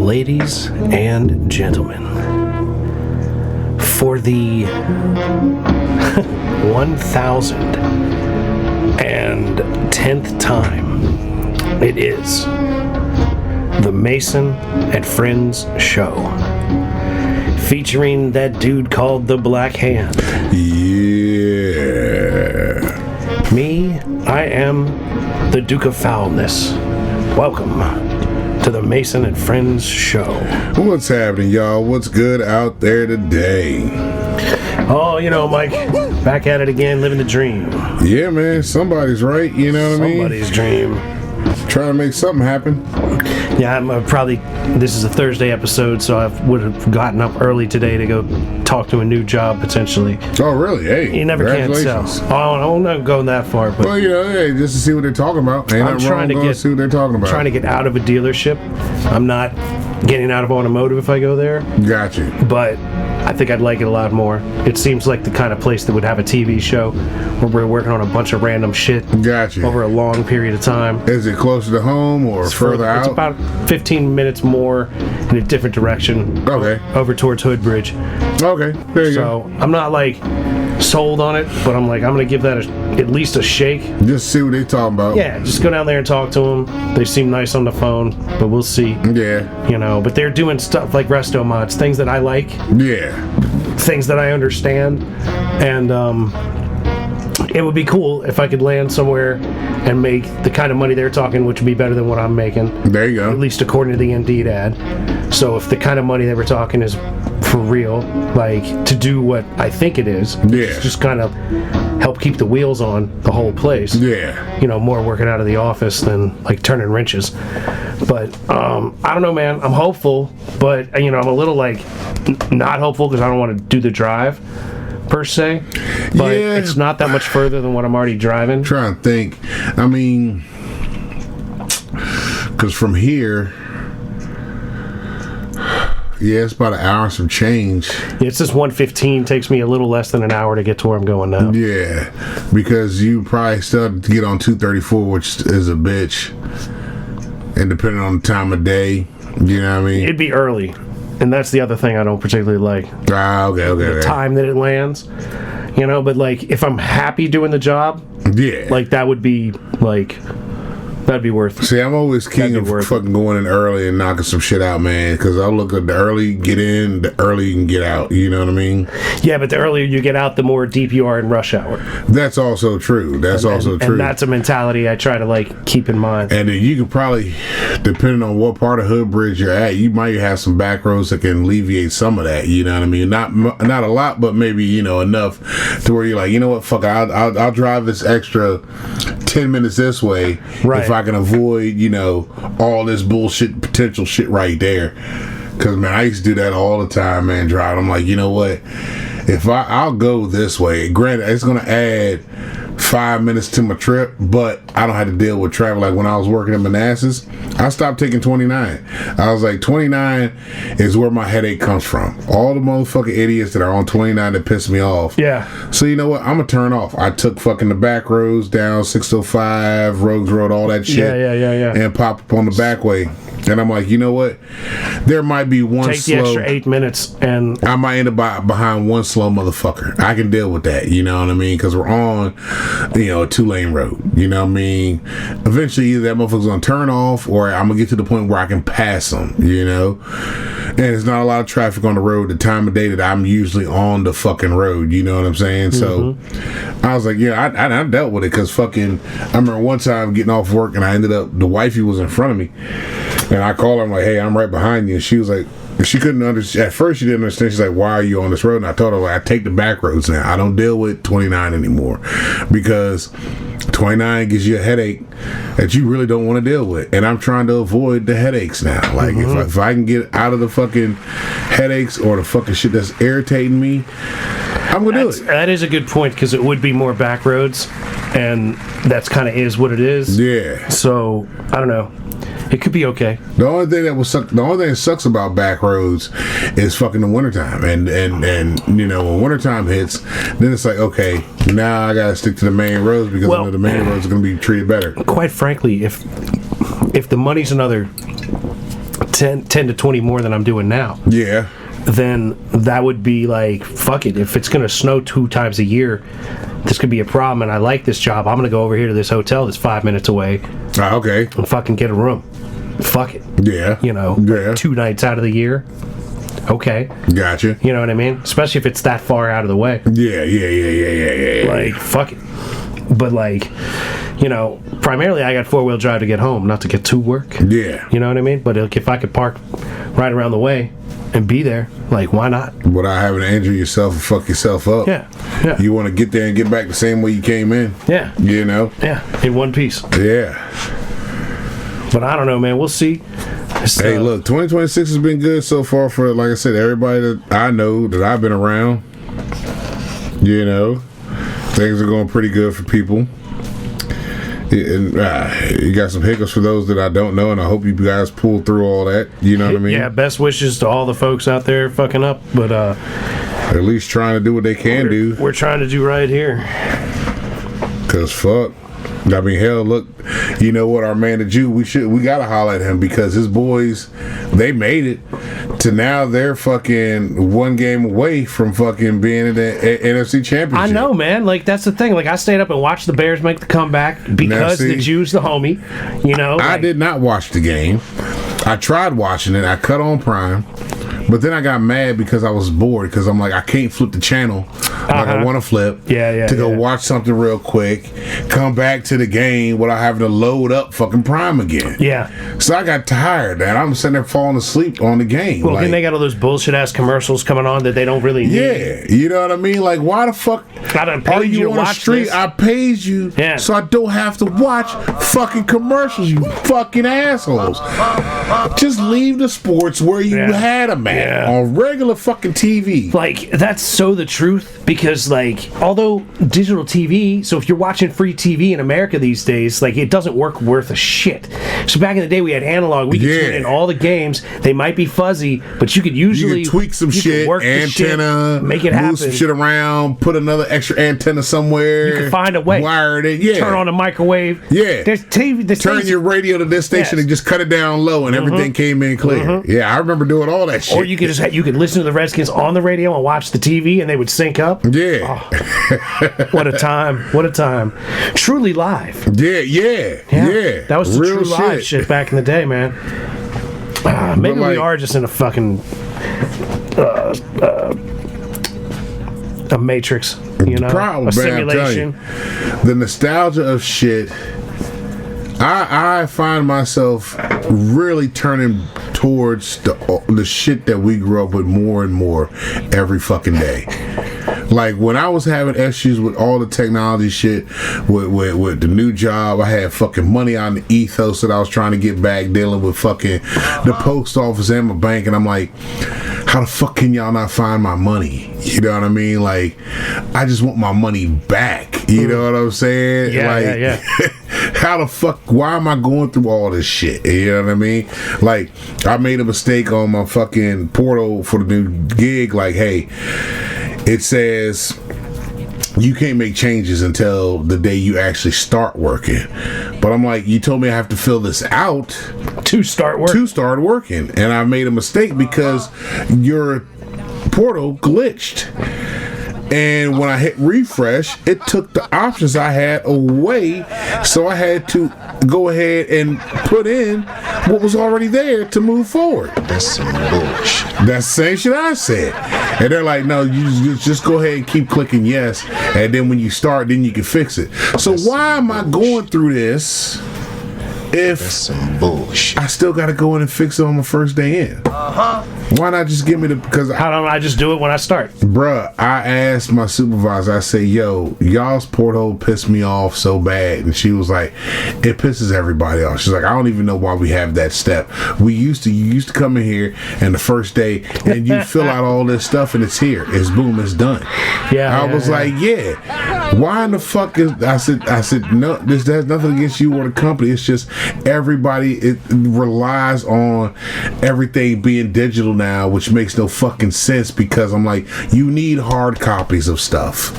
Ladies and gentlemen, for the 1010th time, it is the Mason and Friends Show, featuring that dude called the Black Hand. Yeah. Me, I am the Duke of Foulness. Welcome to the Mason and Friends Show. What's happening, y'all? What's good out there today? Oh, you know, Mike, back at it again, living the dream. Yeah, man, somebody's right, you know what I mean? Somebody's dream. Trying to make something happen. Yeah, I'm probably, this is a Thursday episode, so I would have gotten up early today to go talk to a new job, potentially. Oh, really? Hey, you never can tell. Oh, I'm not going that far. But well, you know, hey, just to see what they're talking about. Ain't I'm trying to see what they're talking about. Trying to get out of a dealership. I'm not getting out of automotive if I go there. Gotcha. But I think I'd like it a lot more. It seems like the kind of place that would have a TV show where we're working on a bunch of random shit. Gotcha. Over a long period of time. Is it closer to home or further out? It's about 15 minutes more in a different direction. Okay. Over towards Hoodbridge. Okay, there you go. So I'm not like sold on it, but I'm like, I'm going to give that at least a shake. Just see what they're talking about. Yeah, just go down there and talk to them. They seem nice on the phone, but we'll see. Yeah. You know, but they're doing stuff like resto mods, things that I like. Yeah. Things that I understand. And it would be cool if I could land somewhere and make the kind of money they're talking, which would be better than what I'm making. There you go. At least according to the Indeed ad. So if the kind of money they were talking is for real, like to do what I think it is, yeah, just kind of help keep the wheels on the whole place. Yeah. You know, more working out of the office than like turning wrenches. But I don't know, man. I'm hopeful, but you know, I'm a little like not hopeful because I don't want to do the drive per se. But yeah, it's not that much further than what I'm already driving. I'm trying to think. I mean, because from here, yeah, it's about an hour and some change. It's just 1:15. Takes me a little less than an hour to get to where I'm going now. Yeah, because you probably still have to get on 234, which is a bitch. And depending on the time of day, you know what I mean? It'd be early. And that's the other thing I don't particularly like. Ah, okay. The time that it lands. You know, but like if I'm happy doing the job, yeah, like that would be like, that'd be worth it. See, I'm always king of fucking going in early and knocking some shit out, man. Because I look at the early you get in, the early you can get out. You know what I mean? Yeah, but the earlier you get out, the more deep you are in rush hour. That's also true. And that's a mentality I try to like keep in mind. And then you could probably, depending on what part of Hoodbridge you're at, you might have some back roads that can alleviate some of that. You know what I mean? Not a lot, but maybe, you know, enough to where you're like, you know what, fuck, I'll drive this extra 10 minutes this way, right, if I can avoid, you know, all this bullshit, potential shit right there. Because, man, I used to do that all the time, man, drive. I'm like, you know what, if I'll go this way, granted, it's going to add 5 minutes to my trip, but I don't have to deal with traffic. Like when I was working in Manassas, I stopped taking 29. I was like, 29 is where my headache comes from. All the motherfucking idiots that are on 29 that piss me off. Yeah. So you know what? I'm gonna turn off. I took fucking the back roads down 605, Rogues Road, all that shit. Yeah. And pop up on the back way. And I'm like, you know what? There might be one Take the extra 8 minutes and I might end up behind one slow motherfucker. I can deal with that, you know what I mean? Because we're on, you know, a 2-lane road. You know what I mean? Eventually, either that motherfucker's gonna turn off or I'm gonna get to the point where I can pass them, you know? And there's not a lot of traffic on the road the time of day that I'm usually on the fucking road, you know what I'm saying? So I was like, yeah, I dealt with it because fucking, I remember one time getting off work and I ended up, the wifey was in front of me. And I called her, I'm like, hey, I'm right behind you. And she was like, she couldn't understand. At first, she didn't understand. She's like, why are you on this road? And I told her, like, I take the back roads now. I don't deal with 29 anymore. Because 29 gives you a headache that you really don't want to deal with. And I'm trying to avoid the headaches now. Like, if I can get out of the fucking headaches or the fucking shit that's irritating me, I'm gonna do it. That is a good point because it would be more back roads, and that's kind of is what it is. Yeah. So I don't know. It could be okay. The only thing that sucks about back roads is fucking the wintertime. And you know, when wintertime hits, then it's like, okay, now I gotta stick to the main roads because I know the main roads are gonna be treated better. Quite frankly, if the money's another 10 to 20 more than I'm doing now, yeah, then that would be like, fuck it. If it's gonna snow 2 times a year, this could be a problem, and I like this job. I'm gonna go over here to this hotel that's 5 minutes away. Okay. And fucking get a room. Fuck it. Yeah. You know, yeah. 2 nights out of the year. Okay. Gotcha. You know what I mean? Especially if it's that far out of the way. Yeah. Like, fuck it. But like, you know, primarily I got 4-wheel drive to get home, not to get to work. Yeah. You know what I mean? But like, if I could park right around the way and be there, like, why not? Without having to injure yourself and fuck yourself up. Yeah. You want to get there and get back the same way you came in. Yeah. You know? Yeah. In one piece. Yeah. But I don't know, man. We'll see. Hey, look, 2026 has been good so far for, like I said, everybody that I know that I've been around. You know, things are going pretty good for people. You got some hiccups for those that I don't know, and I hope you guys pull through all that. You know what I mean? Yeah, best wishes to all the folks out there fucking up, but at least trying to do what they can do. We're trying to do right here. Cause fuck, I mean, hell, look, you know what, our man the Jew, we gotta holler at him because his boys, they made it to now they're fucking 1 game away from fucking being in the NFC Championship. I know, man. Like, that's the thing. Like, I stayed up and watched the Bears make the comeback because the Jew's the homie. You know, I did not watch the game. I tried watching it. I cut on Prime. But then I got mad because I was bored because I'm like, I can't flip the channel like I want to flip to go watch something real quick, come back to the game without having to load up fucking Prime again. Yeah. So I got tired, man. I'm sitting there falling asleep on the game. Well, like, then they got all those bullshit ass commercials coming on that they don't really need. Yeah, you know what I mean? Like, why the fuck are you on the street? I paid you so I don't have to watch fucking commercials, you fucking assholes. Just leave the sports where you had them at. Yeah. On regular fucking TV. Like, that's so the truth because, like, although digital TV, so if you're watching free TV in America these days, like, it doesn't work worth a shit. So back in the day, we had analog. We could tune in all the games. They might be fuzzy, but you could usually you could tweak some shit, work antenna, shit, make it happen. Move some shit around, put another extra antenna somewhere. You can find a way. Wire it, turn on a microwave. Yeah. There's TV. Turn your radio to this station and just cut it down low, and everything came in clear. Yeah, I remember doing all that shit. Or you could you could listen to the Redskins on the radio and watch the TV, and they would sync up. Yeah. Oh, what a time! What a time! Truly live. Yeah. That was the real true live shit back in the day, man. Maybe we are just in a fucking a matrix, you know, Probably, a simulation. The nostalgia of shit. I find myself really turning towards the shit that we grew up with more and more every fucking day. Like, when I was having issues with all the technology shit, with the new job, I had fucking money on the ethos that I was trying to get back, dealing with fucking the post office and my bank, and I'm like, how the fuck can y'all not find my money? You know what I mean? Like, I just want my money back. You know what I'm saying? Yeah. How the fuck, why am I going through all this shit? You know what I mean? Like, I made a mistake on my fucking portal for the new gig. Like, hey, it says you can't make changes until the day you actually start working. But I'm like, you told me I have to fill this out to start working. And I made a mistake because your portal glitched. And when I hit refresh, it took the options I had away. So I had to go ahead and put in what was already there to move forward. That's some bullshit. That's the same shit I said. And they're like, no, you just go ahead and keep clicking yes. And then when you start, then you can fix it. So why am I going through this if that's some bullshit? I still got to go in and fix it on my first day in? Why not just give me the? Because How don't I just do it when I start? bruh, I asked my supervisor. I said, "Yo, y'all's porthole pissed me off so bad," and she was like, "It pisses everybody off." She's like, "I don't even know why we have that step. You used to come in here and the first day and you fill out all this stuff and it's here. It's boom, it's done." Yeah, I was like, "Yeah. Why in the fuck is?" I said, "No, this has nothing against you or the company. It's just everybody it relies on everything being digital now, which makes no fucking sense because I'm like, you need hard copies of stuff.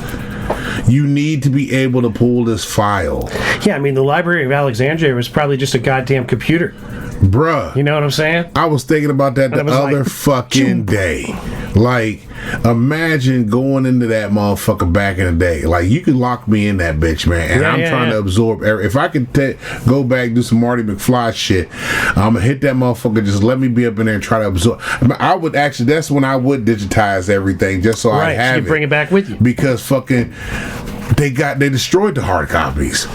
You need to be able to pull this file." Yeah, I mean, the Library of Alexandria was probably just a goddamn computer. Bruh. You know what I'm saying? I was thinking about that the other fucking day. Like, imagine going into that motherfucker back in the day. Like, you could lock me in that bitch, man. And I'm trying to absorb if I could go back do some Marty McFly shit, I'm gonna hit that motherfucker. Just let me be up in there and try to absorb. I would actually, that's when I would digitize everything just so I have so you bring it back with you. Because fucking they destroyed the hard copies.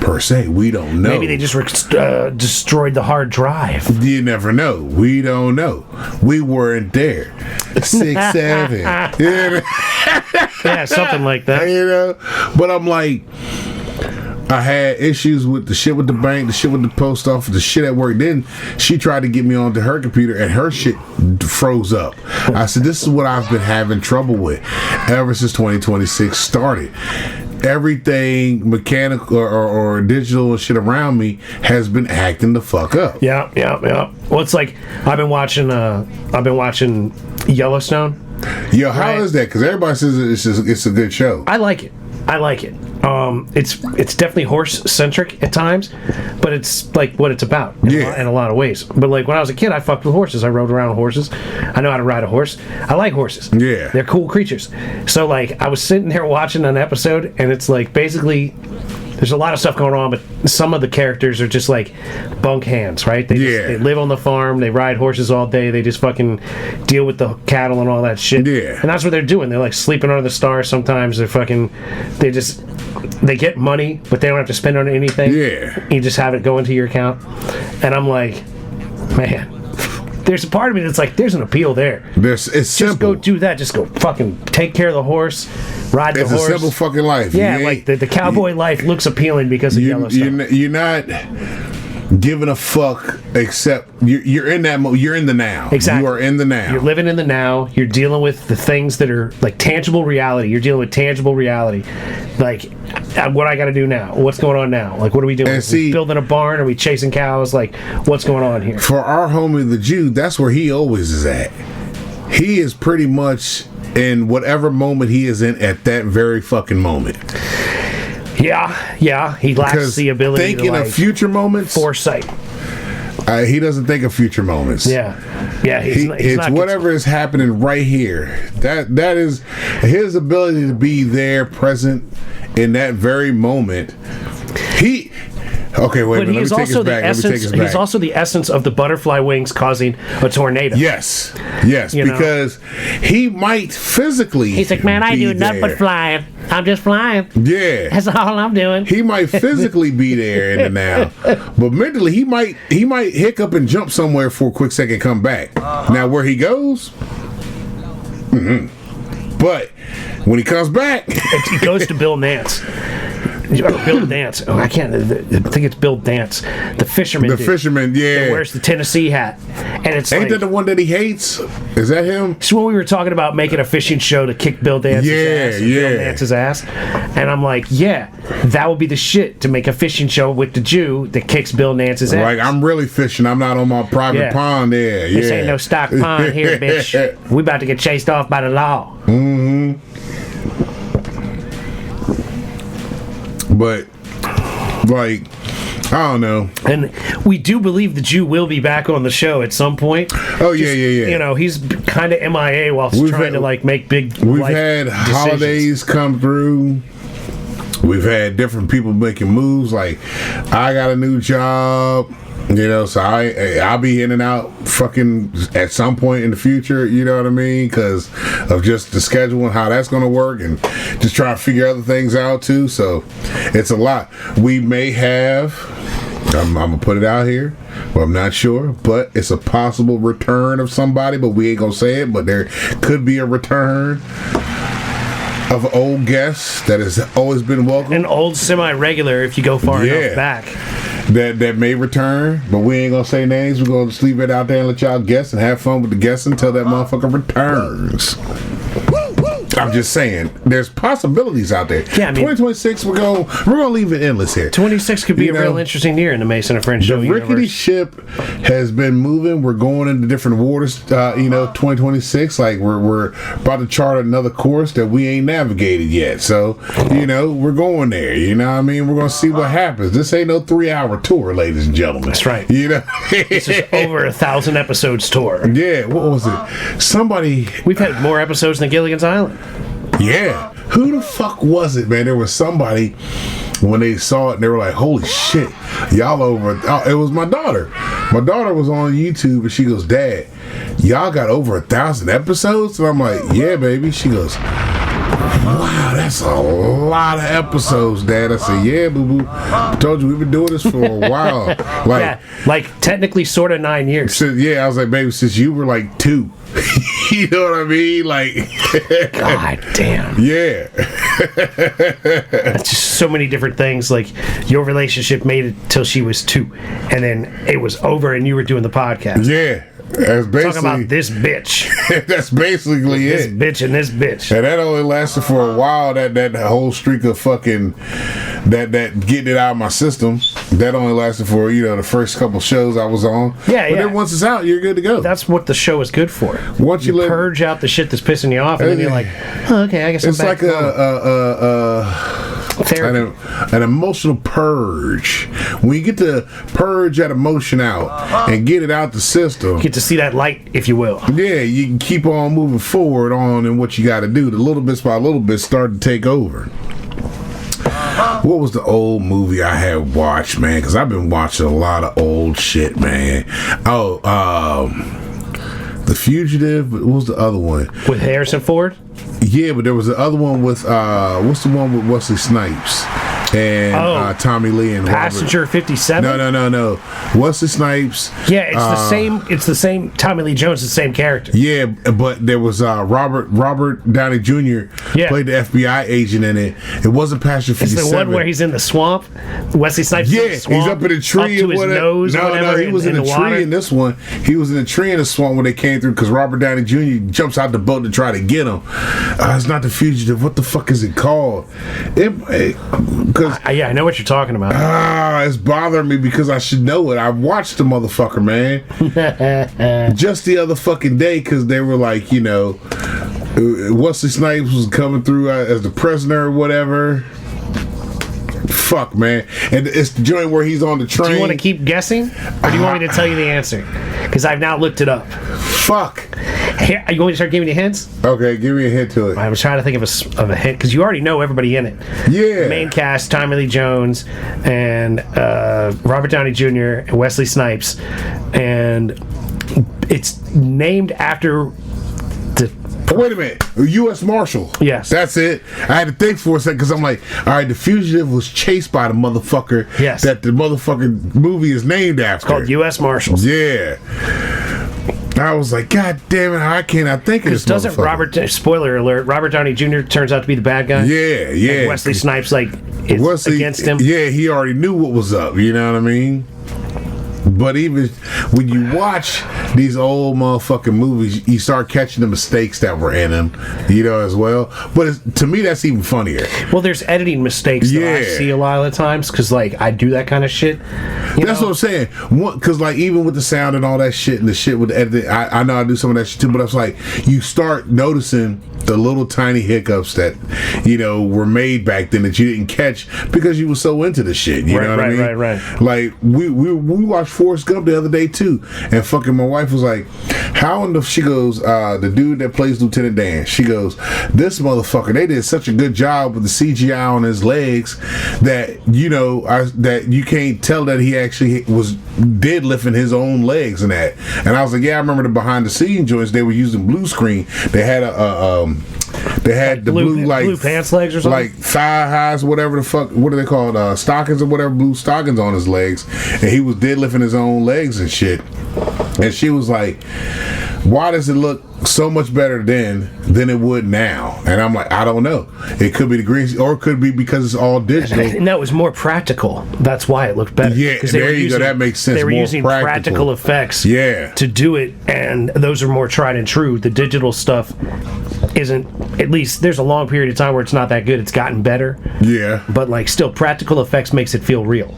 Per se, we don't know. Maybe they just destroyed the hard drive. You never know. We don't know. We weren't there. 6, 7. Yeah, something like that. You know? But I'm like, I had issues with the shit with the bank, the shit with the post office, the shit at work. Then she tried to get me onto her computer and her shit froze up. I said, this is what I've been having trouble with ever since 2026 started. Everything mechanical or digital and shit around me has been acting the fuck up. Yeah. Well, it's like I've been watching Yellowstone. Yo, how is that? Because everybody says it's a good show. I like it. It's definitely horse centric at times, but it's like what it's about in a lot of ways. But like when I was a kid, I fucked with horses. I rode around with horses. I know how to ride a horse. I like horses. Yeah, they're cool creatures. So like I was sitting there watching an episode, and it's like basically there's a lot of stuff going on, but some of the characters are just like bunk hands, right? They live on the farm, they ride horses all day, they just fucking deal with the cattle and all that shit. Yeah. And that's what they're doing. They're like sleeping under the stars sometimes. They get money, but they don't have to spend on anything. Yeah. You just have it go into your account. And I'm like, man, there's a part of me that's like, there's an appeal there. It's just simple. Go do that. Just go fucking take care of the horse, ride the horse. It's a simple fucking life. Yeah, like the cowboy life looks appealing because of Yellowstone. You're not giving a fuck except you're in that you're in the now. Exactly. You are in the now. You're living in the now. You're dealing with the things that are like tangible reality. You're dealing with tangible reality. Like, what I got to do now? What's going on now? Like, what are we doing? And see, we building a barn? Are we chasing cows? Like, what's going on here? For our homie the Jew, that's where he always is at. He is pretty much in whatever moment he is in at that very fucking moment. Yeah. He lacks the ability thinking to like, of future moments. Foresight. He doesn't think of future moments. Yeah. He's it's not whatever is happening right here. That is his ability to be there, present in that very moment. Okay, wait a minute. Let me take us back. He's also the essence of the butterfly wings causing a tornado. Yes, because he might physically. He's like, man, I do nothing but flying. I'm just flying. Yeah, that's all I'm doing. He might physically be there in the now, but mentally he might hiccup and jump somewhere for a quick second, come back. Now where he goes, but when he comes back, he goes to Bill Nance. Bill Nance. Oh, I can't. I think it's Bill Nance. The fisherman. The fisherman, yeah. That wears the Tennessee hat, and it's ain't that the one that he hates? Is that him? It's when we were talking about making a fishing show to kick Bill Dance's ass. Bill Dance's ass, and I'm like, yeah, that would be the shit to make a fishing show with the Jew that kicks Bill Dance's ass. Like, I'm really fishing. I'm not on my private pond there. This ain't no stock pond here, bitch. We about to get chased off by the law. But, like, I don't know. And we do believe the Jew will be back on the show at some point. Oh, yeah. You know, he's kind of MIA while trying to, like, make big We've had holidays come through. We've had different people making moves. Like, I got a new job. You know, so I'll be in and out fucking at some point in the future, you know what I mean? Because of just the schedule and how that's going to work and just trying to figure other things out too. So it's a lot. We may have I'm gonna put it out here. Well, I'm not sure, but it's a possible return of somebody, but we ain't gonna say it. But there could be a return of an old guest that has always been welcome. An old semi-regular if you go far enough back. That may return, but we ain't gonna say names. We're gonna just leave it out there and let y'all guess and have fun with the guess until that motherfucker returns. I'm just saying, there's possibilities out there. Yeah, I mean, 2026, we're gonna leave it endless here. 26 could be a real interesting year in the Mason and French Show The rickety universe. ship has been moving. We're going into different waters. 2026, like we're about to chart another course that we ain't navigated yet. So, we're going there. You know what I mean? We're gonna see what happens. This ain't no 3-hour tour, ladies and gentlemen. That's right. This is over 1,000 episodes tour. Yeah. What was it? Somebody. We've had more episodes than Gilligan's Island. Yeah. Who the fuck was it, man? There was somebody when they saw it and they were like, holy shit, y'all over. Oh, it was my daughter. My daughter was on YouTube and she goes, Dad, y'all got over 1,000 episodes? And I'm like, yeah, baby. She goes, wow, that's a lot of episodes, Dad. I said, yeah, boo-boo. I told you we've been doing this for a while. Like technically sort of 9 years. So, I was like, baby, since you were like 2. You know what I mean? Like, God damn. Yeah. It's just so many different things. Like, your relationship made it till she was 2, and then it was over, and you were doing the podcast. Yeah. That's basically talking about this bitch. That's basically this it. Bitch and this bitch. And that only lasted for a while. That whole streak of fucking that getting it out of my system. That only lasted for the first couple shows I was on. Yeah, but then once it's out, you're good to go. That's what the show is good for. Once you purge out the shit that's pissing you off, and then you're like, oh, okay, I guess it's I'm back. It's like an emotional purge. When you get to purge that emotion out and get it out the system, you get to see that light, if you will. Yeah, you can keep on moving forward on and what you got to do. The little bits by little bits start to take over. What was the old movie I had watched, man? Because I've been watching a lot of old shit, man. The Fugitive. What was the other one? With Harrison Ford? Yeah, but there was the other one with what's the one with Wesley Snipes and Tommy Lee and Passenger Robert. 57? No. Wesley Snipes. Yeah, it's the same. It's the same. Tommy Lee Jones, the same character. Yeah, but there was Robert Downey Jr. played the FBI agent in it. It wasn't Passenger 57. It's the one where he's in the swamp. Wesley Snipes. Yeah, is in the swamp, he's up in a tree up to his nose. No, he was in a tree in this one. He was in a tree in the swamp when they came through because Robert Downey Jr. jumps out the boat to try to get him. It's not The Fugitive. What the fuck is it called? Yeah, I know what you're talking about. It's bothering me because I should know it. I watched the motherfucker, man. Just the other fucking day because they were like, Wesley Snipes was coming through as the prisoner or whatever. Fuck, man. And it's the joint where he's on the train. Do you want to keep guessing? Or do you want me to tell you the answer? Because I've now looked it up. Fuck. Here, you want me to start giving you hints? Okay, give me a hint to it. I was trying to think of a hint, because you already know everybody in it. Yeah. The main cast, Tommy Lee Jones, and Robert Downey Jr., and Wesley Snipes. And it's named after the... Wait a minute. U.S. Marshal. Yes. That's it. I had to think for a second because I'm like, all right, the fugitive was chased by the motherfucker that the motherfucking movie is named after. It's called U.S. Marshals. Yeah. I was like, God damn it, how can I think of this doesn't motherfucker? Spoiler alert, Robert Downey Jr. turns out to be the bad guy? Yeah, yeah. And Wesley Snipes, is against him? Yeah, he already knew what was up, you know what I mean? But even when you watch these old motherfucking movies, you start catching the mistakes that were in them, as well. But to me, that's even funnier. Well, there's editing mistakes that I see a lot of the times because, I do that kind of shit. That's what I'm saying. Because, even with the sound and all that shit and the shit with the editing, I know I do some of that shit too, but I was like, you start noticing the little tiny hiccups that, were made back then that you didn't catch because you were so into the shit. You know what I mean? Right. Like, we watched Forrest Gump the other day too, and fucking my wife was like, how in the... She goes, the dude that plays Lieutenant Dan, she goes, this motherfucker, they did such a good job with the CGI on his legs that, that you can't tell that he actually was deadlifting his own legs and that. And I was like, yeah, I remember the behind the scenes joints, they were using blue screen. They had They had the blue pants legs or something, like thigh highs, whatever the fuck. What are they called? Stockings or whatever. Blue stockings on his legs, and he was deadlifting his own legs and shit. And she was like, "Why does it look so much better then than it would now?" And I'm like, I don't know. It could be the grease, or it could be because it's all digital. And that was more practical. That's why it looked better. Yeah, there you go. That makes sense. They were more using practical effects to do it, and those are more tried and true. The digital stuff isn't, at least there's a long period of time where it's not that good. It's gotten better. Yeah. But like still practical effects makes it feel real.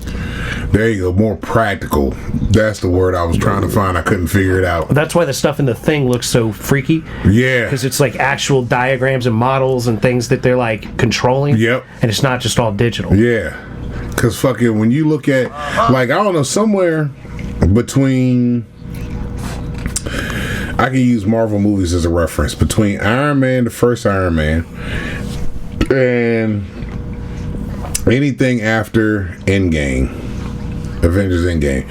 There you go. More practical. That's the word I was trying to find. I couldn't figure it out. That's why the stuff in the thing looks so freaky. Yeah. Because it's like actual diagrams and models and things that they're like controlling. Yep. And it's not just all digital. Yeah. Because fucking when you look at, like, I don't know, somewhere between, I can use Marvel movies as a reference, between Iron Man, the first Iron Man, and anything after Endgame, Avengers Endgame,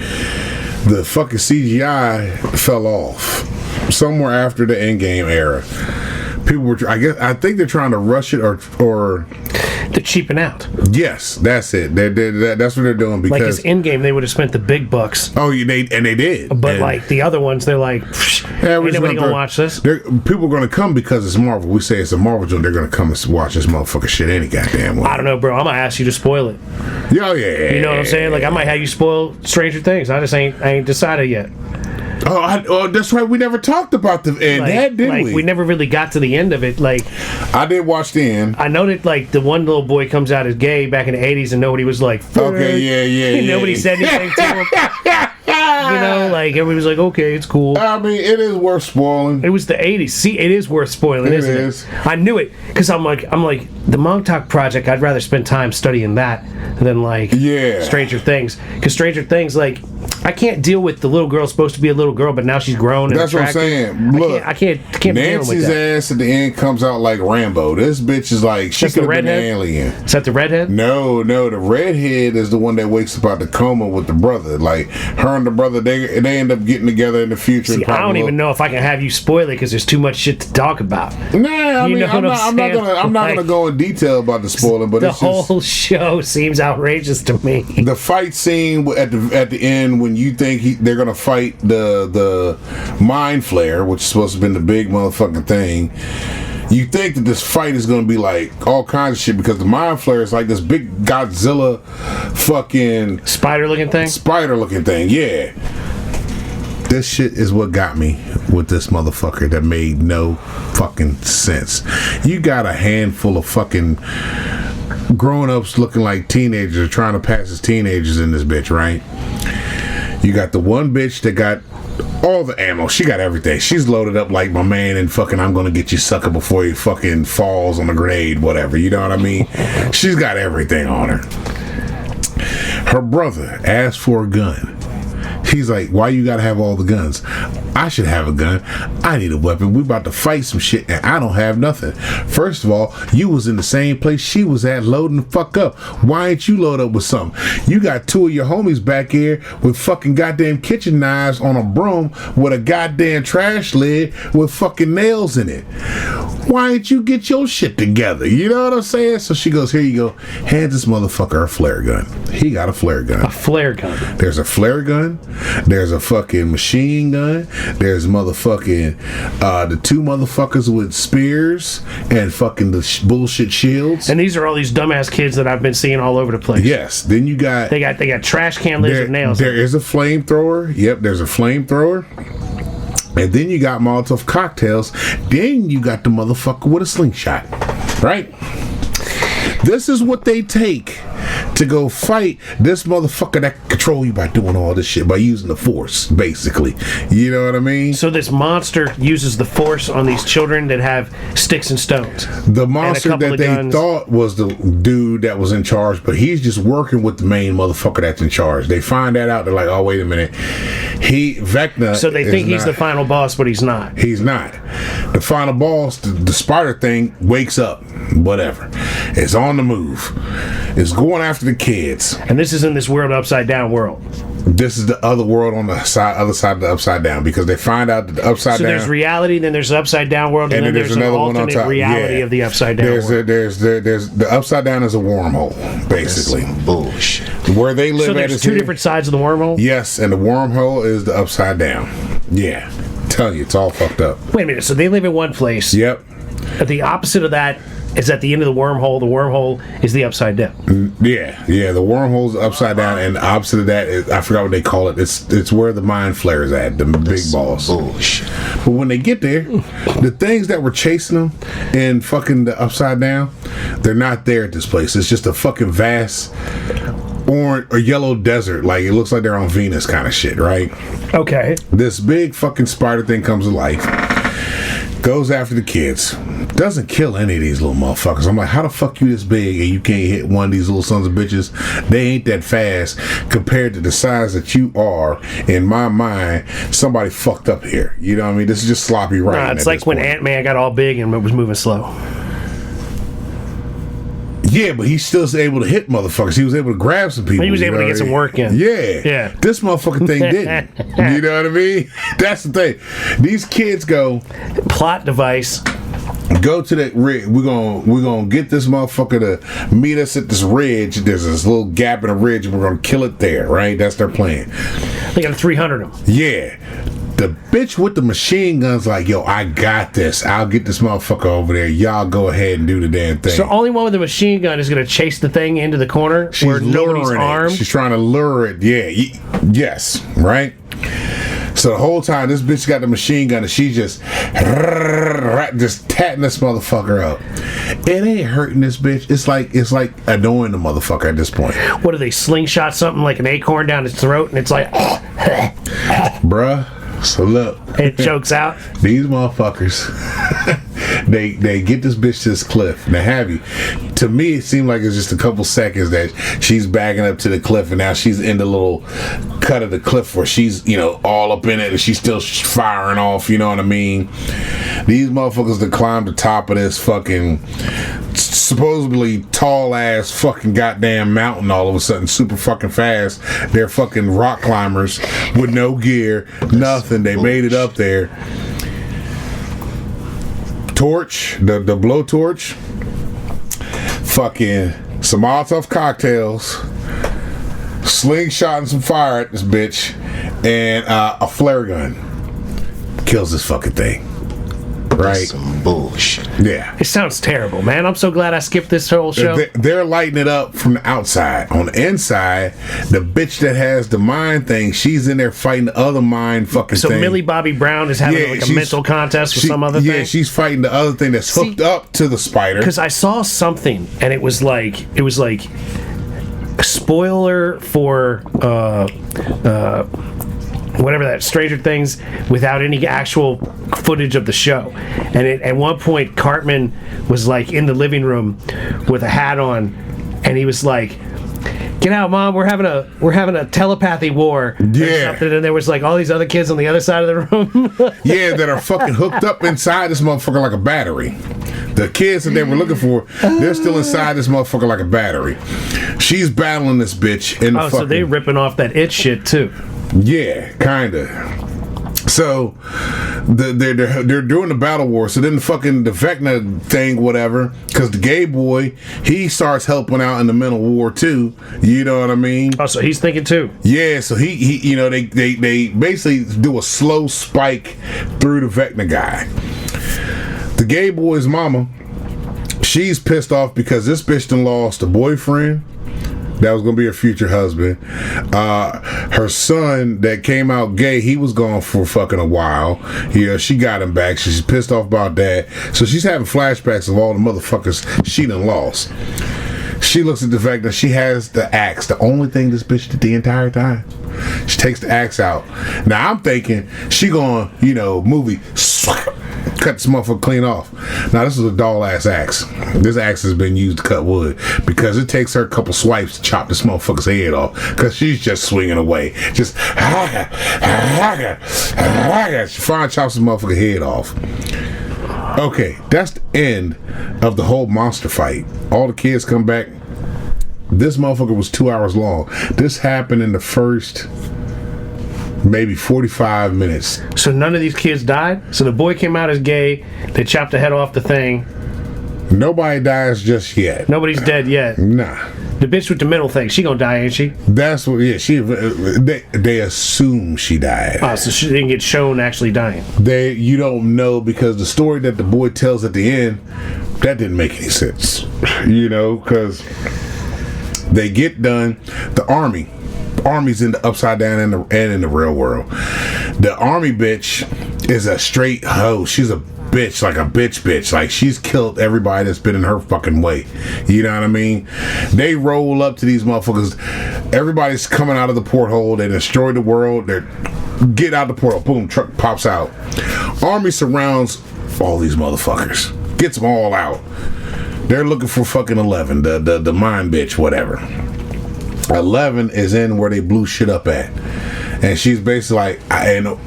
the fucking CGI fell off somewhere after the Endgame era. People were, I think they're trying to rush it or to cheapen out. Yes, that's it. That's what they're doing, because like his Endgame, they would have spent the big bucks. Oh, they did. But and like the other ones, they're like, ain't nobody gonna watch this. People are gonna come because it's Marvel. We say it's a Marvel joint. They're gonna come and watch this motherfucker shit any goddamn way. I don't know, bro. I'm gonna ask you to spoil it. Yeah. You know what I'm saying? Like I might have you spoil Stranger Things. I ain't decided yet. Oh, that's right. We never talked about the end, did we? We never really got to the end of it. Like, I did watch the end. I know that like the one little boy comes out as gay back in the '80s, and nobody was like, okay, yeah. Nobody said anything to him. You know, like everybody was like, okay, it's cool. I mean, it is worth spoiling. It was the '80s. See, it is worth spoiling, isn't it? I knew it because I'm like the Montauk Project. I'd rather spend time studying that than like Stranger Things, because Stranger Things, like, I can't deal with the little girl supposed to be a little girl, but now she's grown and that's attractive. What I'm saying. Look, I can't be dealing with Nancy's that. ass at the end comes out like Rambo. This bitch is like, she could have been an alien. Is that the redhead? No, the redhead is the one that wakes up out the coma with the brother. Like, her and the brother, they end up getting together in the future. See, I don't even know if I can have you spoil it because there's too much shit to talk about. Nah, I'm not gonna go in detail about the spoiling, but the whole show seems outrageous to me. The fight scene at the end when you think they're gonna fight the mind flare, which is supposed to have been the big motherfucking thing. You think that this fight is gonna be like all kinds of shit, because the mind flare is like this big Godzilla fucking spider looking thing. Yeah. This shit is what got me with this motherfucker that made no fucking sense. You got a handful of fucking grown-ups looking like teenagers trying to pass as teenagers in this bitch, right? You got the one bitch that got all the ammo. She got everything. She's loaded up like my man and fucking I'm gonna get you sucker before he fucking falls on a grenade, whatever. You know what I mean? She's got everything on her. Her brother asked for a gun. He's like, why you gotta have all the guns? I should have a gun. I need a weapon. We about to fight some shit and I don't have nothing. First of all, you was in the same place she was at loading the fuck up. Why ain't you load up with something? You got two of your homies back here with fucking goddamn kitchen knives on a broom with a goddamn trash lid with fucking nails in it. Why ain't you get your shit together? You know what I'm saying? So she goes, here you go. Hands this motherfucker a flare gun. He got a flare gun. A flare gun. There's a flare gun. There's a fucking machine gun. There's motherfucking the two motherfuckers with spears and fucking the bullshit shields. And these are all these dumbass kids that I've been seeing all over the place. Yes. Then you got they got trash can lids with nails. There is a flamethrower. Yep, there's a flamethrower. And then you got Molotov cocktails. Then you got the motherfucker with a slingshot. Right? This is what they take to go fight this motherfucker that can control you by doing all this shit, by using the force, basically. You know what I mean? So this monster uses the force on these children that have sticks and stones. The monster that they thought was the dude that was in charge, but he's just working with the main motherfucker that's in charge. They find that out. They're like, oh, wait a minute. Vecna. So they think he's the final boss, but he's not. He's not. The final boss, the spider thing, wakes up. Whatever. It's on the move. It's going after the kids. And this is in this world upside down world. This is the other world on the other side of the upside down, because they find out that the upside down. So there's reality, then there's the upside down world, and then there's another one on top. Reality of the upside down world. There's the upside down is a wormhole, basically. That's some bullshit. Where they live So at there's is two different sides of the wormhole? Yes, and the wormhole is the upside down. Yeah. I'm telling you, it's all fucked up. Wait a minute, so they live in one place. Yep. At the opposite of that is at the end of the wormhole. The wormhole is the upside down. Yeah. The wormhole's upside down, and the opposite of that is, I forgot what they call it. It's where the mind flares at, the big balls. Bullshit. But when they get there, the things that were chasing them in fucking the upside down, they're not there at this place. It's just a fucking vast orange or yellow desert. Like, it looks like they're on Venus kind of shit, right? Okay. This big fucking spider thing comes to life, goes after the kids, doesn't kill any of these little motherfuckers. I'm like, how the fuck you this big and you can't hit one of these little sons of bitches? They ain't that fast compared to the size that you are. In my mind, somebody fucked up here. You know what I mean? This is just sloppy writing. Nah, it's like when Ant-Man got all big and was moving slow. Yeah, but he's still able to hit motherfuckers. He was able to grab some people. He was able to get some work in. Yeah. This motherfucking thing didn't. You know what I mean? That's the thing. These kids go... Plot device. Go to that ridge. We're gonna get this motherfucker to meet us at this ridge. There's this little gap in the ridge, and we're gonna kill it there, right? That's their plan. They got 300 of them. Yeah. The bitch with the machine gun's like, yo, I got this. I'll get this motherfucker over there. Y'all go ahead and do the damn thing. So only one with the machine gun is going to chase the thing into the corner where nobody's armed? She's trying to lure it. Yeah. Yes. Right? So the whole time, this bitch got the machine gun and she's just tatting this motherfucker up. It ain't hurting this bitch. It's like annoying the motherfucker at this point. What do they slingshot something like an acorn down his throat and it's like... Bruh. So look, it chokes out. These motherfuckers, they get this bitch to this cliff. Now, Havy, to me, it seemed like it's just a couple seconds that she's backing up to the cliff, and now she's in the little cut of the cliff where she's, all up in it, and she's still firing off. You know what I mean? These motherfuckers that climb the top of this fucking supposedly tall ass fucking goddamn mountain all of a sudden super fucking fast. They're fucking rock climbers with no gear, nothing. They made it up there. Torch, the blowtorch, fucking some Molotov cocktails, slingshot and some fire at this bitch, and a flare gun. Kills this fucking thing. Right? That's some bullshit. Yeah. It sounds terrible, man. I'm so glad I skipped this whole show. They're lighting it up from the outside. On the inside, the bitch that has the mind thing, she's in there fighting the other mind fucking thing. So Millie Bobby Brown is having a mental contest with some other thing? Yeah, she's fighting the other thing that's hooked up to the spider. Because I saw something, and it was like a spoiler for whatever that Stranger Things without any actual footage of the show. And at one point Cartman was like in the living room with a hat on, and he was like, "Get out, Mom, we're having a telepathy war." Yeah. Or something. And there was like all these other kids on the other side of the room. Yeah, that are fucking hooked up inside this motherfucker like a battery. The kids that they were looking for, they're still inside this motherfucker like a battery. She's battling this bitch in the fucking... so they ripping off that it shit too. Yeah, kinda. So they're doing the battle war. So then the Vecna thing, whatever, because the gay boy, he starts helping out in the mental war too. You know what I mean? Oh, so he's thinking too. Yeah. So he they basically do a slow spike through the Vecna guy. The gay boy's mama, she's pissed off because this bitch done lost a boyfriend that was gonna be her future husband. Her son that came out gay, he was gone for fucking a while. Yeah, she got him back. She's pissed off about that. So she's having flashbacks of all the motherfuckers she done lost. She looks at the fact that she has the axe, the only thing this bitch did the entire time. She takes the axe out. Now I'm thinking she gonna, movie, cut this motherfucker clean off. Now this is a doll ass axe. This axe has been used to cut wood because it takes her a couple swipes to chop this motherfucker's head off because she's just swinging away. Just she finally chops this motherfucker's head off. Okay, that's the end of the whole monster fight. All the kids come back. This motherfucker was 2 hours long. This happened in the first maybe 45 minutes. So none of these kids died? So the boy came out as gay, they chopped the head off the thing. Nobody dies just yet. Nobody's dead yet. Nah. The bitch with the middle thing, she gonna die, ain't she? That's what, yeah, they assume she died. Oh, so she didn't get shown actually dying. You don't know, because the story that the boy tells at the end, that didn't make any sense. You know, because they get done, the Army's in the upside down and in the real world. The army bitch is a straight hoe. She's a bitch, like a bitch. Like, she's killed everybody that's been in her fucking way. You know what I mean? They roll up to these motherfuckers. Everybody's coming out of the porthole. They destroy the world. They get out the portal. Boom, truck pops out. Army surrounds all these motherfuckers. Gets them all out. They're looking for fucking 11, the mind bitch, whatever. 11 is in where they blew shit up at. And she's basically like,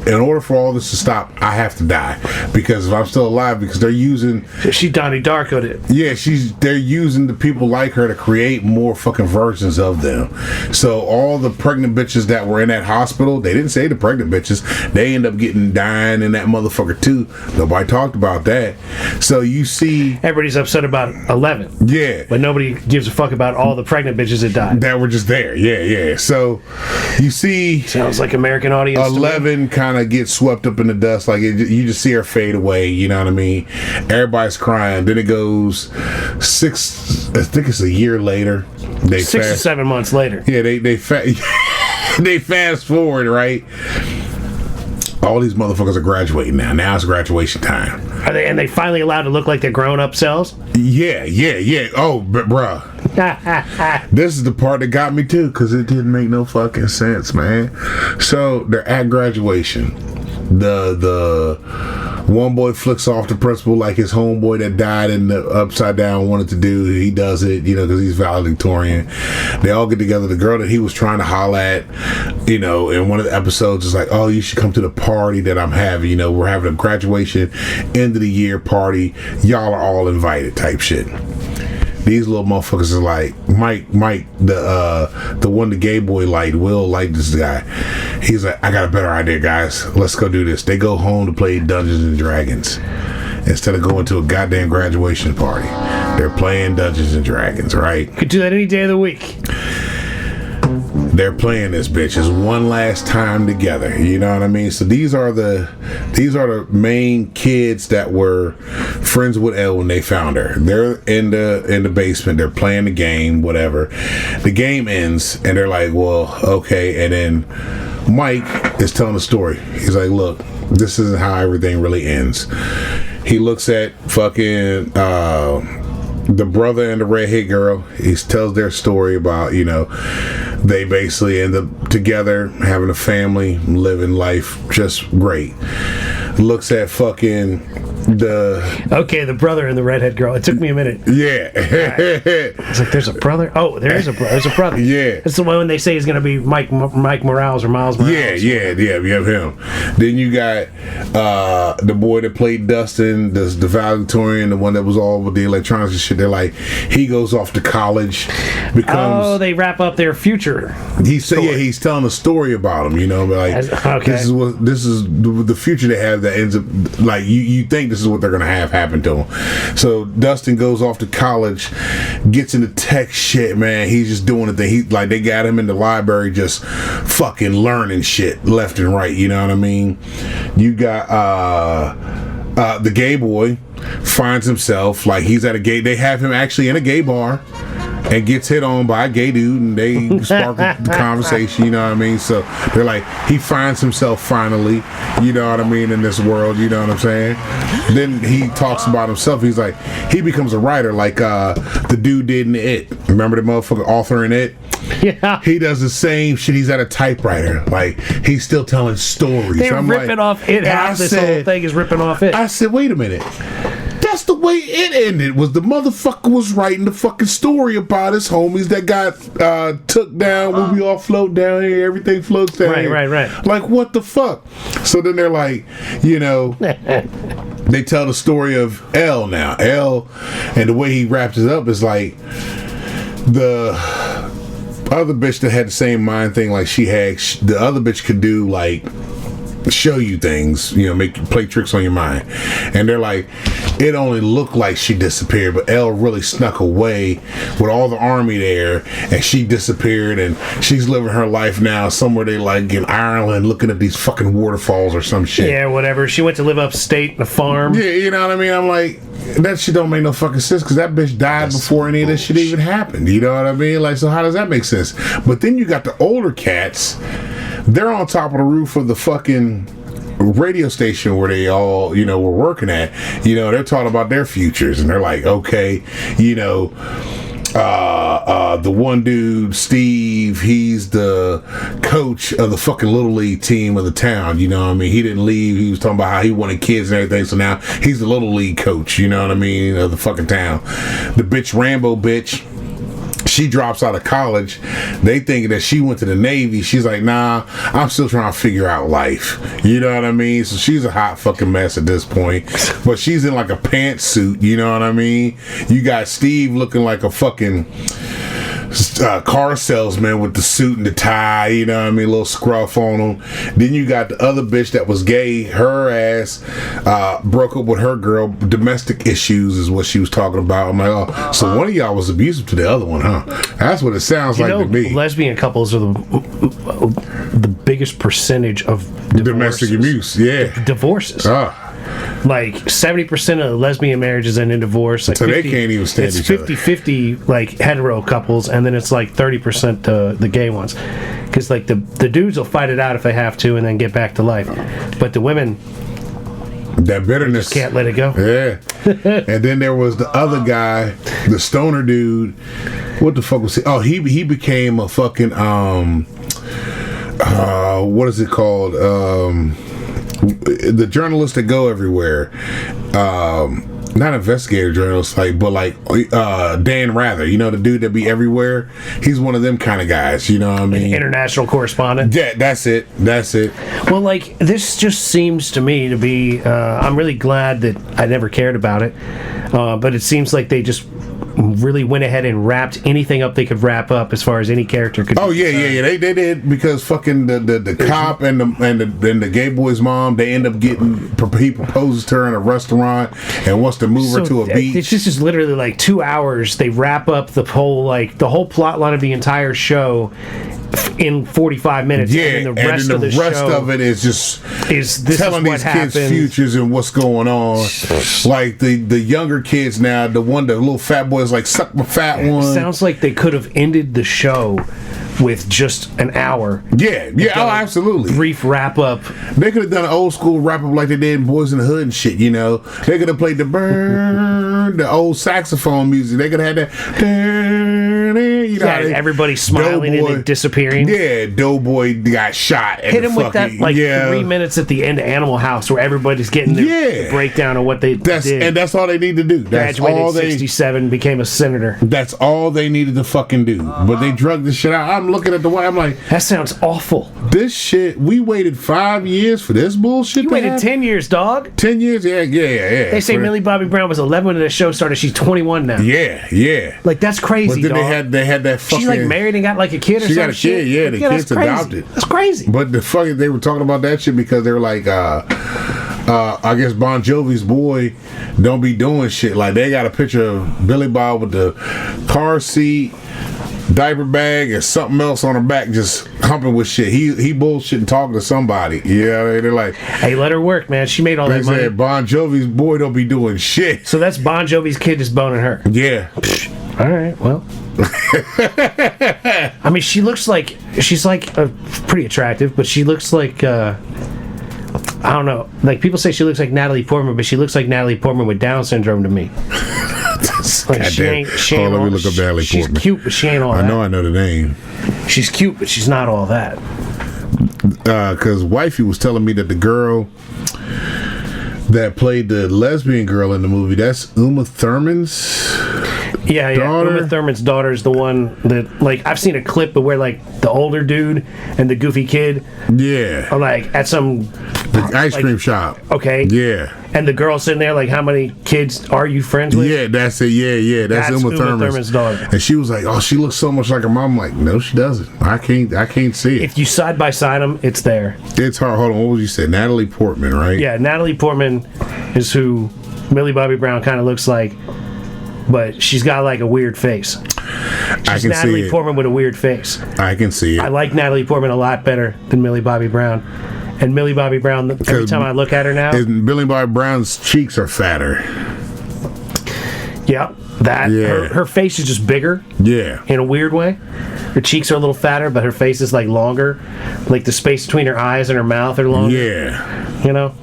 in order for all this to stop, I have to die. Because if I'm still alive, because they're using... She Donnie Darko'd it. Yeah, they're using the people like her to create more fucking versions of them. So all the pregnant bitches that were in that hospital, they didn't say the pregnant bitches, they end up dying in that motherfucker too. Nobody talked about that. So you see... Everybody's upset about 11. Yeah. But nobody gives a fuck about all the pregnant bitches that died. That were just there. Yeah. So you see... Sounds like American audience. 11 kind of gets swept up in the dust. Like, you just see her fade away. You know what I mean? Everybody's crying. Then it goes I think it's a year later. 6 to 7 months later. Yeah, they fast forward, right? All these motherfuckers are graduating now. Now it's graduation time. Are they? And they finally allowed to look like their grown-up selves? Yeah. Oh, bruh. This is the part that got me too, because it didn't make no fucking sense, man. So they're at graduation. The one boy flicks off the principal like his homeboy that died in the upside down wanted to do. He does it, you know, because he's valedictorian. They all get together. The girl that he was trying to holler at, you know, in one of the episodes is like, oh, you should come to the party that I'm having. You know, we're having a graduation end of the year party. Y'all are all invited type shit. These little motherfuckers are like, Mike, the one the gay boy liked, Will liked this guy. He's like, I got a better idea, guys. Let's go do this. They go home to play Dungeons and Dragons instead of going to a goddamn graduation party. They're playing Dungeons and Dragons, right? Could do that any day of the week. They're playing this bitch as one last time together. You know what I mean? So these are the main kids that were friends with Elle when they found her. They're in the basement. They're playing the game, whatever. The game ends, and they're like, well, okay. And then Mike is telling the story. He's like, look, this isn't how everything really ends. He looks at fucking the brother and the redhead girl. He tells their story about, you know, they basically end up together, having a family, living life just great. Looks at fucking the brother and the redhead girl. It took me a minute. Yeah. It's like, there's a brother? Oh, there's a brother. Yeah. That's the one when they say he's going to be Mike Morales or Miles Morales. Yeah, we have him. Then you got the boy that played Dustin, the valedictorian, the one that was all with the electronics and shit. They're like, he goes off to college, becomes... Oh, they wrap up their future. He's telling a story about him, you know, but like, okay. This is the future they have that ends up, like, you think this is what they're gonna have happen to him. So Dustin goes off to college, gets into tech shit, man. He's just doing the thing. They got him in the library just fucking learning shit left and right, you know what I mean? You got the gay boy finds himself like he's at they have him actually in a gay bar and gets hit on by a gay dude, and they spark the conversation, you know what I mean? So they're like, he finds himself finally, you know what I mean, in this world, you know what I'm saying? Then he talks about himself. He's like, he becomes a writer like the dude did in It. Remember the motherfucker author in It? Yeah. He does the same shit. He's at a typewriter. Like, he's still telling stories. They're ripping off It. Half this whole thing is ripping off It. I said, wait a minute. That's the way it ended. Was the motherfucker was writing the fucking story about his homies that got took down when we all float down here. Everything floats down here. Right. Like, what the fuck? So then they're like, you know, they tell the story of Elle now. Elle, and the way he wraps it up is like the other bitch that had the same mind thing like she had, the other bitch could do like show you things, you know, make you play tricks on your mind. And they're like, it only looked like she disappeared, but Elle really snuck away with all the army there, and she disappeared, and she's living her life now somewhere they like in Ireland looking at these fucking waterfalls or some shit. Yeah, whatever. She went to live upstate in a farm. Yeah, you know what I mean? I'm like, that shit don't make no fucking sense because that bitch died before any of this shit even happened. You know what I mean? Like, so how does that make sense? But then you got the older cats. They're on top of the roof of the fucking radio station where they all, you know, were working at. You know, they're talking about their futures, and they're like, okay, you know, the one dude, Steve, he's the coach of the fucking little league team of the town. You know what I mean? He didn't leave. He was talking about how he wanted kids and everything. So now he's the little league coach. You know what I mean? Of the fucking town. The bitch Rambo bitch. She drops out of college. They think that she went to the Navy. She's like, nah, I'm still trying to figure out life. You know what I mean? So she's a hot fucking mess at this point. But she's in like a pantsuit. You know what I mean? You got Steve looking like a fucking car salesman with the suit and the tie, you know what I mean, a little scruff on him. Then you got the other bitch that was gay. Her ass broke up with her girl. Domestic issues is what she was talking about. I'm like, oh, so one of y'all was abusive to the other one, huh? That's what it sounds like to me. Lesbian couples are the biggest percentage of domestic abuse. Yeah, divorces. Like 70% of lesbian marriages end in divorce. Like so 50, they can't even stand each other. It's 50-50 like hetero couples, and then it's like 30% the gay ones. Because like the dudes will fight it out if they have to and then get back to life. But the women, that bitterness, just can't let it go. Yeah. And then there was the other guy, the stoner dude. What the fuck was he? Oh, he became a fucking what is it called? The journalists that go everywhere, not investigative journalists, like, but like Dan Rather, you know, the dude that be everywhere. He's one of them kind of guys, you know what I mean? International correspondent. Yeah, that's it. Well, like, this just seems to me to be. I'm really glad that I never cared about it, but it seems like they just really went ahead and wrapped anything up they could wrap up as far as any character could. Oh yeah. They did, because fucking the cop and the gay boy's mom, they end up getting, he proposes to her in a restaurant and wants to move her to a beach. It's just literally like 2 hours. They wrap up the whole plot line of the entire show in 45 minutes. Yeah, and then the rest of it is just telling these kids' futures and what's going on. Like the younger kids now, the little fat boy is like, suck my fat one. It sounds like they could have ended the show with just an hour. Yeah, oh, absolutely. Brief wrap up. They could have done an old school wrap up like they did in Boys in the Hood and shit, you know. They could have played the old saxophone music. They could have had that, you know, everybody smiling and then disappearing. Yeah, Doughboy got shot. Hit him with that 3 minutes at the end of Animal House where everybody's getting their breakdown of what they did. And that's all they need to do. That's graduated all 67, became a senator. That's all they needed to fucking do. But they drugged this shit out. I'm looking at the way, I'm like, that sounds awful. This shit, we waited 5 years for this bullshit. You waited 10 years, dog. 10 years? Yeah. They say Millie Bobby Brown was 11 when the show started. She's 21 now. Yeah. Like, that's crazy, but then dog. they had that fucking... She's like married and got like a kid or something. She got a kid, yeah. The kid's adopted. That's crazy. But the fucking, they were talking about that shit because they were like, I guess Bon Jovi's boy don't be doing shit. Like, they got a picture of Billy Bob with the car seat, diaper bag, and something else on her back, just humping with shit. He bullshitting, talking to somebody. Yeah, they're like, hey, let her work, man. She made all that money. Said Bon Jovi's boy don't be doing shit. So that's Bon Jovi's kid just boning her. Yeah. All right, well. I mean, she's like pretty attractive, but she looks like I don't know. Like, people say she looks like Natalie Portman, but she looks like Natalie Portman with Down syndrome to me. Like, she ain't let me look up Natalie Portman. She's cute, but she ain't all that. I know the name. She's cute, but she's not all that. Because wifey was telling me that the girl that played the lesbian girl in the movie, that's Uma Thurman's Yeah, daughter? Uma Thurman's daughter is the one that, like, I've seen a clip of where, like, the older dude and the goofy kid Yeah. are, like, at some... The ice cream shop. Okay. Yeah. And the girl sitting there, like, how many kids are you friends with? Yeah, that's it. Yeah. That's Uma Thurman's daughter. And she was like, "Oh, she looks so much like her mom." I'm like, no, she doesn't. I can't see it. If you side by side them, it's there. It's hard. Hold on. What was you say? Natalie Portman, right? Yeah, Natalie Portman is who Millie Bobby Brown kind of looks like, but she's got, like, a weird face. I can Natalie see it. Portman with a weird face. I can see it. I like Natalie Portman a lot better than Millie Bobby Brown. And Millie Bobby Brown, every time I look at her now... Billy Bobby Brown's cheeks are fatter. Yeah, that. Yeah. Her face is just bigger. Yeah. In a weird way. Her cheeks are a little fatter, but her face is, like, longer. Like, the space between her eyes and her mouth are longer. Yeah. You know?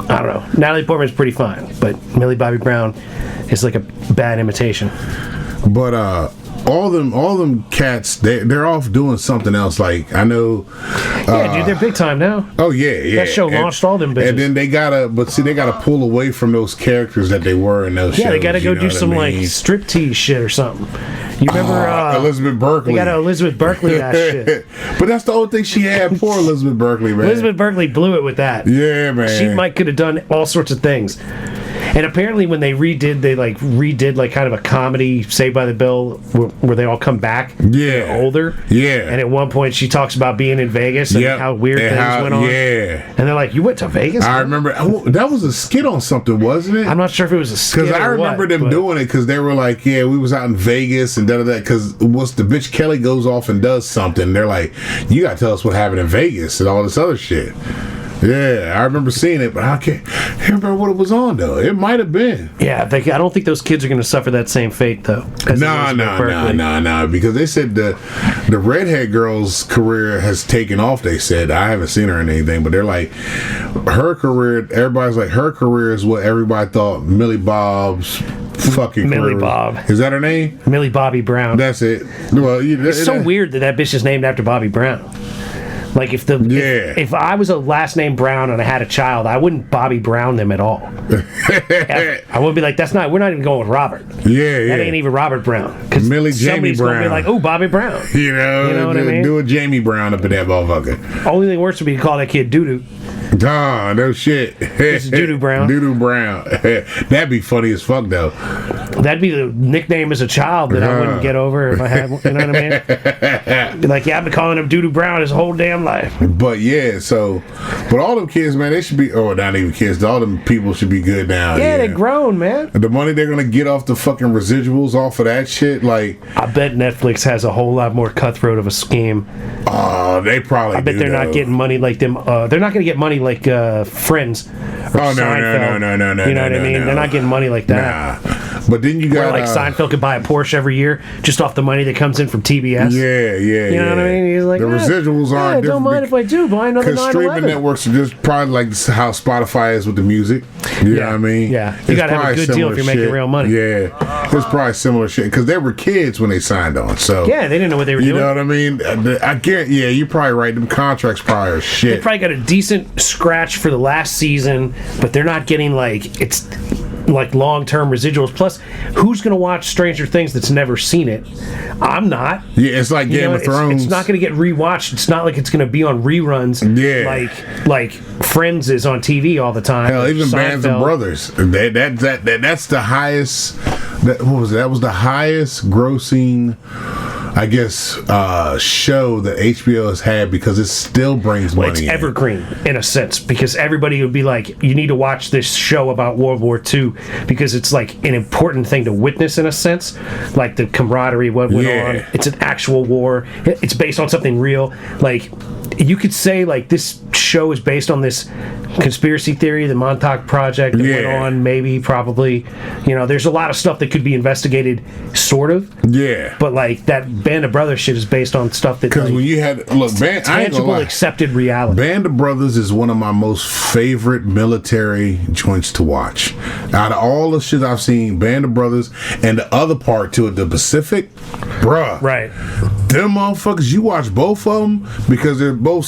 I don't know. Natalie Portman's pretty fine, but Millie Bobby Brown is like a bad imitation. But all them cats, they're off doing something else. Like, I know. Yeah, dude, they're big time now. Oh yeah. That show launched all them bitches. And then they gotta pull away from those characters that they were in those shows. Yeah, they gotta go do some like mean? striptease shit or something. You remember Elizabeth Berkley? They got Elizabeth Berkley that shit. But that's the only thing she had. Poor Elizabeth Berkley, man. Elizabeth Berkley blew it with that. Yeah, man. She could have done all sorts of things. And apparently when they redid like kind of a comedy Saved by the Bell where they all come back older. Yeah. And at one point she talks about being in Vegas and how weird things went on. Yeah. And they're like, you went to Vegas? I remember that was a skit on something, wasn't it? I'm not sure if it was a skit. Because I remember them doing it because they were like, yeah, we was out in Vegas and da-da-da. Because once the bitch Kelly goes off and does something, they're like, you got to tell us what happened in Vegas and all this other shit. Yeah, I remember seeing it, but I can't remember what it was on, though. It might have been. Yeah, I don't think those kids are going to suffer that same fate, though. No, because they said the redhead girl's career has taken off, they said. I haven't seen her in anything, but they're like, her career, everybody's like, her career is what everybody thought Millie Bob's fucking Millie career. Bob. Is that her name? Millie Bobby Brown. That's it. Well, it's so weird that bitch is named after Bobby Brown. Like if I was a last name Brown and I had a child, I wouldn't Bobby Brown them at all. I would be like, we're not even going with Robert. Yeah, that ain't even Robert Brown. Because somebody's gonna be like, oh, Bobby Brown. You know what I mean? Do a Jamie Brown up in that motherfucker. Only thing worse would be to call that kid Doodoo. Nah, no shit. This is Doodoo Brown. Doodoo Brown. That'd be funny as fuck, though. That'd be the nickname as a child that I wouldn't get over if I had one. You know what I mean? Be like, yeah, I've been calling him Doodoo Brown his whole damn life. But yeah, but all them kids, man, they should be, not even kids, all them people should be good now. Yeah, they're grown, man. The money they're gonna get off the fucking residuals off of that shit, like. I bet Netflix has a whole lot more cutthroat of a scheme. They probably. I bet they're not getting money like them. They're not gonna get money like Friends. Or Seinfeld. No. You know what I mean? No. They're not getting money like that. Nah. But then you got like Seinfeld could buy a Porsche every year just off the money that comes in from TBS. Yeah. You know what I mean? He's like, the residuals aren't different. Don't mind if I do buy another 911. Because streaming networks are just probably like how Spotify is with the music. You know what I mean? Yeah. You got to have a good deal if you're making real money. Yeah. It's probably similar shit because they were kids when they signed on. So yeah, they didn't know what they were doing. You know what I mean? I can't. Yeah, you're probably right. Them contracts probably are shit. They probably got a decent scratch for the last season, but they're not getting it's like long-term residuals. Plus, who's going to watch Stranger Things that's never seen it? I'm not. Yeah, it's like Game of Thrones. It's not going to get rewatched. It's not like it's going to be on reruns. Yeah, like Friends is on TV all the time. Hell, even Bands of Brothers. That's the highest. What was it? That was the highest grossing, I guess, show that HBO has had because it still brings money. It's evergreen in a sense because everybody would be like, you need to watch this show about World War II because it's like an important thing to witness in a sense, like the camaraderie, what went on. It's an actual war. It's based on something real. Like you could say like this show is based on this conspiracy theory, the Montauk Project that went on, maybe, probably. You know, there's a lot of stuff that could be investigated, sort of. Yeah. But like that Band of Brothers shit is based on stuff that because when you had tangible, accepted reality. Band of Brothers is one of my most favorite military joints to watch. Out of all the shit I've seen, Band of Brothers and the other part to it, the Pacific, bruh. Right. Them motherfuckers, you watch both of them because they're both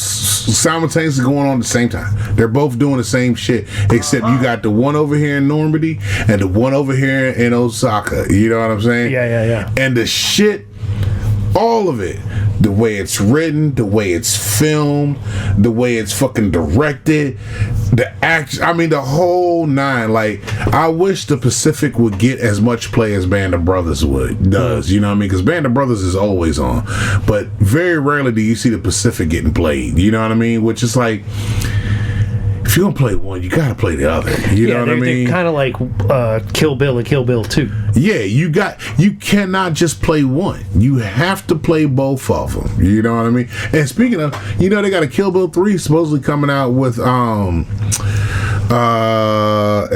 simultaneously going on at the same time. They're both doing the same shit, except you got the one over here in Normandy and the one over here in Osaka. You know what I'm saying? Yeah. And the shit, all of it, the way it's written, the way it's filmed, the way it's fucking directed, the action, I mean the whole nine. Like, I wish the Pacific would get as much play as Band of Brothers does, you know what I mean? Because Band of Brothers is always on, but very rarely do you see the Pacific getting played, you know what I mean? Which is like, if you're gonna play one, you gotta play the other. You know what I mean? They're kind of like Kill Bill and Kill Bill 2. Yeah, you cannot just play one. You have to play both of them. You know what I mean? And speaking of, they got a Kill Bill 3 supposedly coming out with and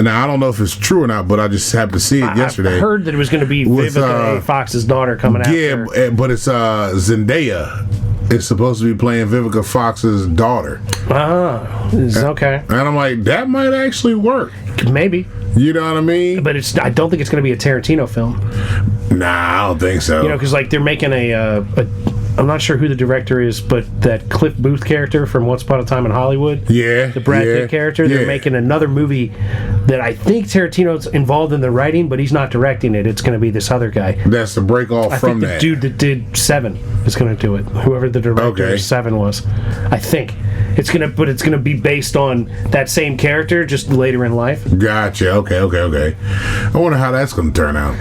I don't know if it's true or not, but I just happened to see it yesterday. I heard that it was going to be Vivica Fox's daughter coming out. Yeah, but it's Zendaya. It's supposed to be playing Vivica Fox's daughter. Okay. And I'm like, that might actually work. Maybe. You know what I mean? But I don't think it's going to be a Tarantino film. Nah, I don't think so. Because like they're making I'm not sure who the director is, but that Cliff Booth character from Once Upon a Time in Hollywood. Yeah. The Brad Pitt character. They're making another movie that I think Tarantino's involved in the writing, but he's not directing it. It's going to be this other guy. That's the break off from that. I think the dude that did Seven is going to do it. Whoever the director of Seven was. I think. It's gonna be based on that same character, just later in life. Gotcha. Okay. I wonder how that's gonna turn out.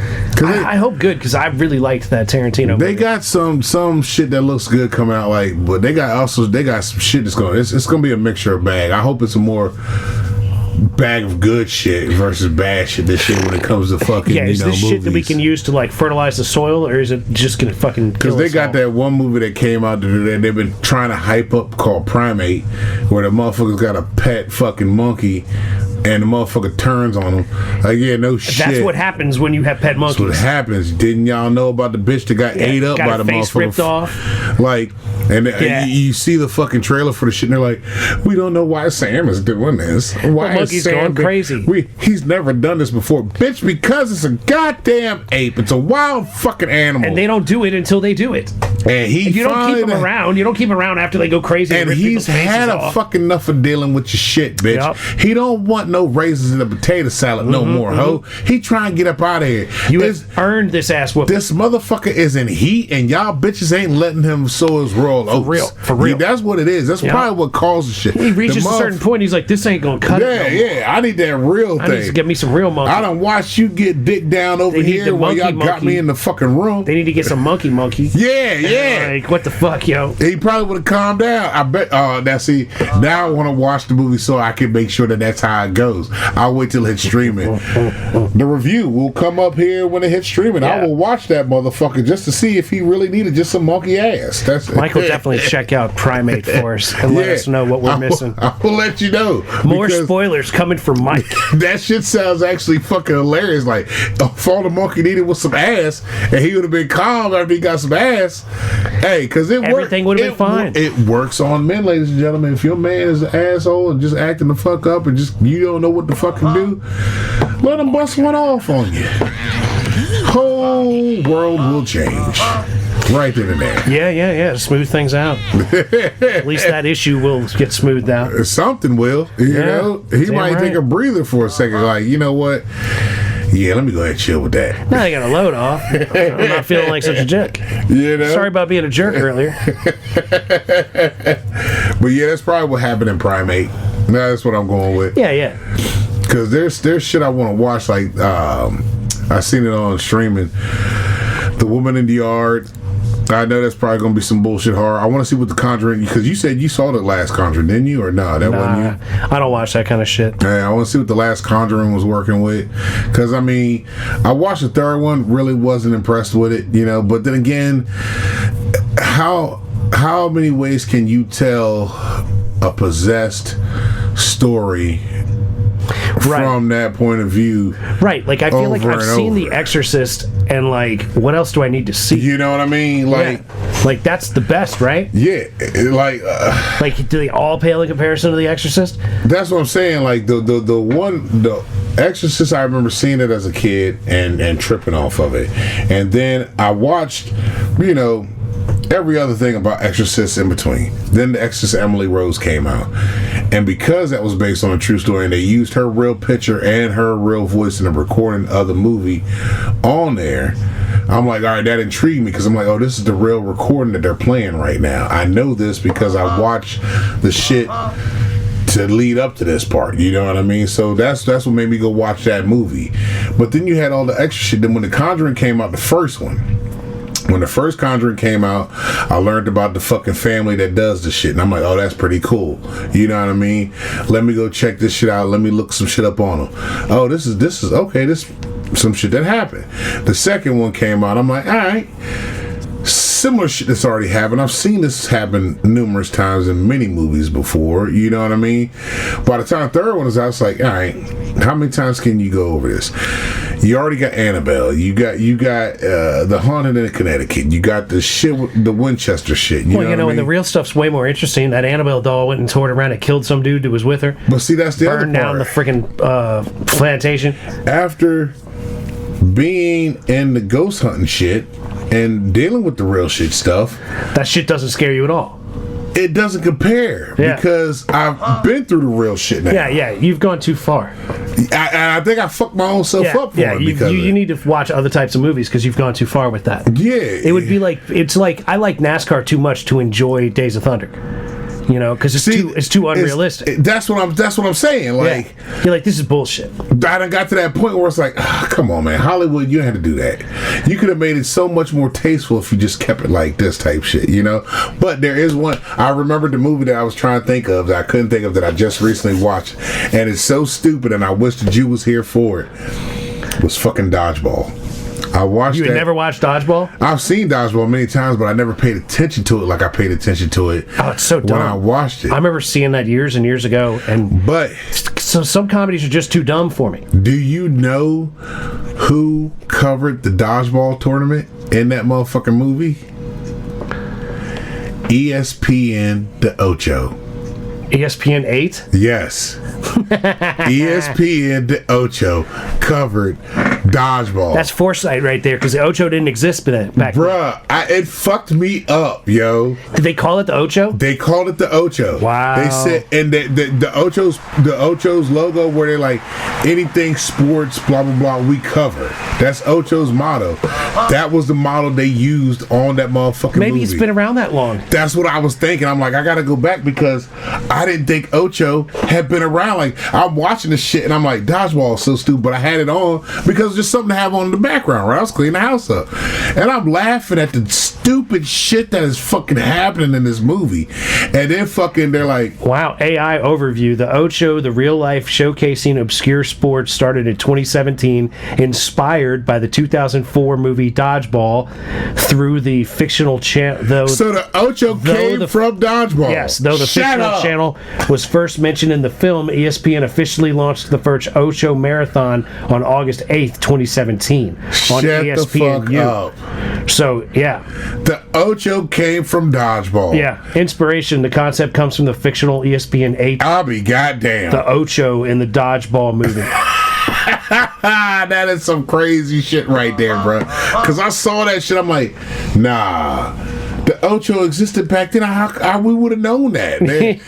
I hope good, because I really liked that Tarantino movie. They got some shit that looks good coming out, but they got some shit that's it's gonna be a mixture of bag. I hope it's a more bag of good shit versus bad shit. This shit when it comes to fucking is this movies. Shit that we can use to like fertilize the soil, or is it just gonna fucking kill us? Because they got that one movie that came out that they've been trying to hype up called Primate, where the motherfucker's got a pet fucking monkey and the motherfucker turns on him. Like, no shit. That's what happens when you have pet monkeys. That's what happens. Didn't y'all know about the bitch that got ate up by the face motherfucker? Ripped off. Like, and you see the fucking trailer for the shit, and they're like, we don't know why Sam is doing this. Why the monkey's is Sam going crazy? He's never done this before, bitch. Because it's a goddamn ape. It's a wild fucking animal, and they don't do it until they do it. And you don't keep them around. You don't keep them around after they go crazy. And he's had a fucking enough of dealing with your shit, bitch. Yep. He don't want no raisins in a potato salad no more, ho. He trying to get up out of here. You have earned this ass whooping. This motherfucker is in heat, and y'all bitches ain't letting him sow his royal oats. For real. That's what it is. That's probably what causes shit. He reaches a certain point, he's like, this ain't gonna cut it. I need that real thing. I need to get me some real monkey. I done watched you get dick down over here while y'all got me in the fucking room. They need to get some monkey. Yeah. Like, what the fuck, yo? He probably would have calmed down. I bet. Now I want to watch the movie so I can make sure that's how it goes. I'll wait till it's streaming. The review will come up here when it hits streaming. I will watch that motherfucker just to see if he really needed just some monkey ass. Michael definitely check out Primate for us and let us know what we're missing. I will let you know. More spoilers coming from Mike. That shit sounds actually fucking hilarious. Like, if all the monkey needed was some ass, and he would have been calm after he got some ass. Hey, because everything would have been fine. It works on men, ladies and gentlemen. If your man is an asshole and just acting the fuck up and just you don't know what to fucking do, let him bust one off on you. Whole world will change. Right then and there. Yeah. Smooth things out. At least that issue will get smoothed out. Something will. You know? He might take a breather for a second. Like, you know what? Yeah, let me go ahead and chill with that. Now I got a load off. I'm not feeling like such a jerk. You know? Sorry about being a jerk earlier. But yeah, that's probably what happened in Primate. That's what I'm going with. Yeah. Because there's shit I want to watch. Like, I seen it on streaming. The Woman in the Yard. I know that's probably going to be some bullshit horror. I want to see what The Conjuring, because you said you saw the last Conjuring, didn't you? Or no, that wasn't you? I don't watch that kind of shit. Yeah, I want to see what the last Conjuring was working with. Because, I mean, I watched the third one, really wasn't impressed with it, you know. But then again, how many ways can you tell a possessed story from that point of view? Right. Like, I feel like I've seen The Exorcist, and, like, what else do I need to see? You know what I mean? Like, like that's the best, right? Yeah. Like, do they all pale in comparison to The Exorcist? That's what I'm saying. Like, the Exorcist, I remember seeing it as a kid and tripping off of it. And then I watched, every other thing about Exorcist in between. Then The Exorcist Emily Rose came out. And because that was based on a true story and they used her real picture and her real voice in the recording of the movie on there, I'm like, all right, that intrigued me because I'm like, oh, this is the real recording that they're playing right now. I know this because I watched the shit to lead up to this part, you know what I mean? So that's what made me go watch that movie. But then you had all the extra shit. Then when The Conjuring came out, the first one, when the first Conjuring came out, I learned about the fucking family that does the shit. And I'm like, oh, that's pretty cool. You know what I mean? Let me go check this shit out. Let me look some shit up on them. Oh, this is okay. This some shit that happened. The second one came out. I'm like, all right. Similar shit that's already happened. I've seen this happen numerous times in many movies before. You know what I mean? By the time the third one is out, I was like, all right, how many times can you go over this? You already got Annabelle. You got the Haunted in Connecticut. You got the shit with the Winchester shit. You know what I mean? And the real stuff's way more interesting. That Annabelle doll went and toured around and killed some dude who was with her. But see, that's the burned other part. down the freaking plantation. After being in the ghost hunting shit and dealing with the real shit stuff, that shit doesn't scare you at all. It doesn't compare because I've been through the real shit now. Yeah, you've gone too far. I think I fucked my own self up for it. Because you need to watch other types of movies because you've gone too far with that. Yeah. It would be like, it's like, I like NASCAR too much to enjoy Days of Thunder. You know, because it's too unrealistic. That's what I'm saying. Like, you're like, this is bullshit. I done got to that point where it's like, come on, man, Hollywood, you had to do that. You could have made it so much more tasteful if you just kept it like this type shit, you know. But there is one. I remembered the movie that I was trying to think of that I couldn't think of that I just recently watched, and it's so stupid, and I wish the Jew was here for it. It was fucking Dodgeball. I watched You had never watched Dodgeball? I've seen Dodgeball many times, but I never paid attention to it like I paid attention to it. Oh, it's so dumb. When I watched it. I remember seeing that years and years ago, but so some comedies are just too dumb for me. Do you know who covered the Dodgeball tournament in that motherfucking movie? ESPN the OCHO. ESPN 8? Yes. ESPN the OCHO covered Dodgeball. That's foresight right there, because the OCHO didn't exist back then. Bruh, it fucked me up, yo. Did they call it the OCHO? They called it the OCHO. Wow. They said, and the OCHO's logo, where they're like, anything sports, blah blah blah, we cover. That's OCHO's motto. That was the model they used on that motherfucking movie. Maybe it's been around that long. That's what I was thinking. I'm like, I gotta go back because I didn't think OCHO had been around. Like, I'm watching this shit and I'm like, Dodgeball is so stupid, but I had it on because it's just something to have on in the background, right? I was cleaning the house up. And I'm laughing at the stupid shit that is fucking happening in this movie. And then fucking they're like, wow, AI overview. The OCHO, the real life showcasing obscure sports, started in 2017, inspired by the 2004 movie Dodgeball through the fictional channel. So the OCHO came from Dodgeball. Yes, though the fictional channel was first mentioned in the film, ESPN officially launched the first OCHO marathon on August 8th, 2017 on ESPN. So, yeah. The OCHO came from Dodgeball. Yeah. Inspiration, the concept comes from the fictional ESPN 8. I'll be goddamn. The OCHO in the Dodgeball movie. That is some crazy shit right there, bro. Because I saw that shit, I'm like, nah. The OCHO existed back then. How we would have known that, man.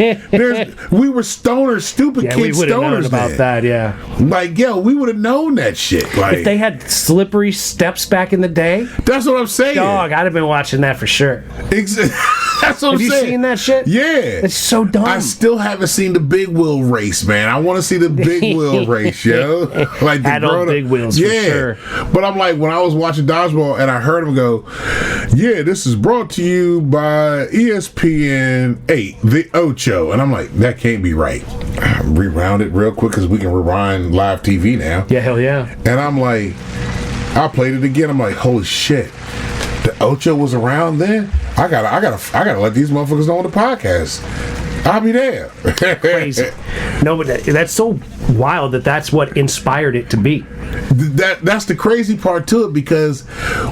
We were stoners, stupid kids. We would have known about that. Yeah, like, yo, we would have known that shit. Like, if they had slippery steps back in the day, that's what I'm saying. Dog, I'd have been watching that for sure. That's what I'm saying. Have you seen that shit? Yeah, it's so dumb. I still haven't seen the big wheel race, man. I want to see the big wheel race, yo. Like the adult big wheels, for sure. But I'm like, when I was watching Dodgeball and I heard him go, yeah, this is brought to you by ESPN 8, the OCHO. And I'm like, that can't be right. Rewound it real quick because we can rewind live TV now. Yeah, hell yeah. And I'm like, I played it again. I'm like, holy shit. The OCHO was around then? I gotta let these motherfuckers know on the podcast. I'll be there. Crazy. No, but that's so wild that's what inspired it to be. That's the crazy part to it, because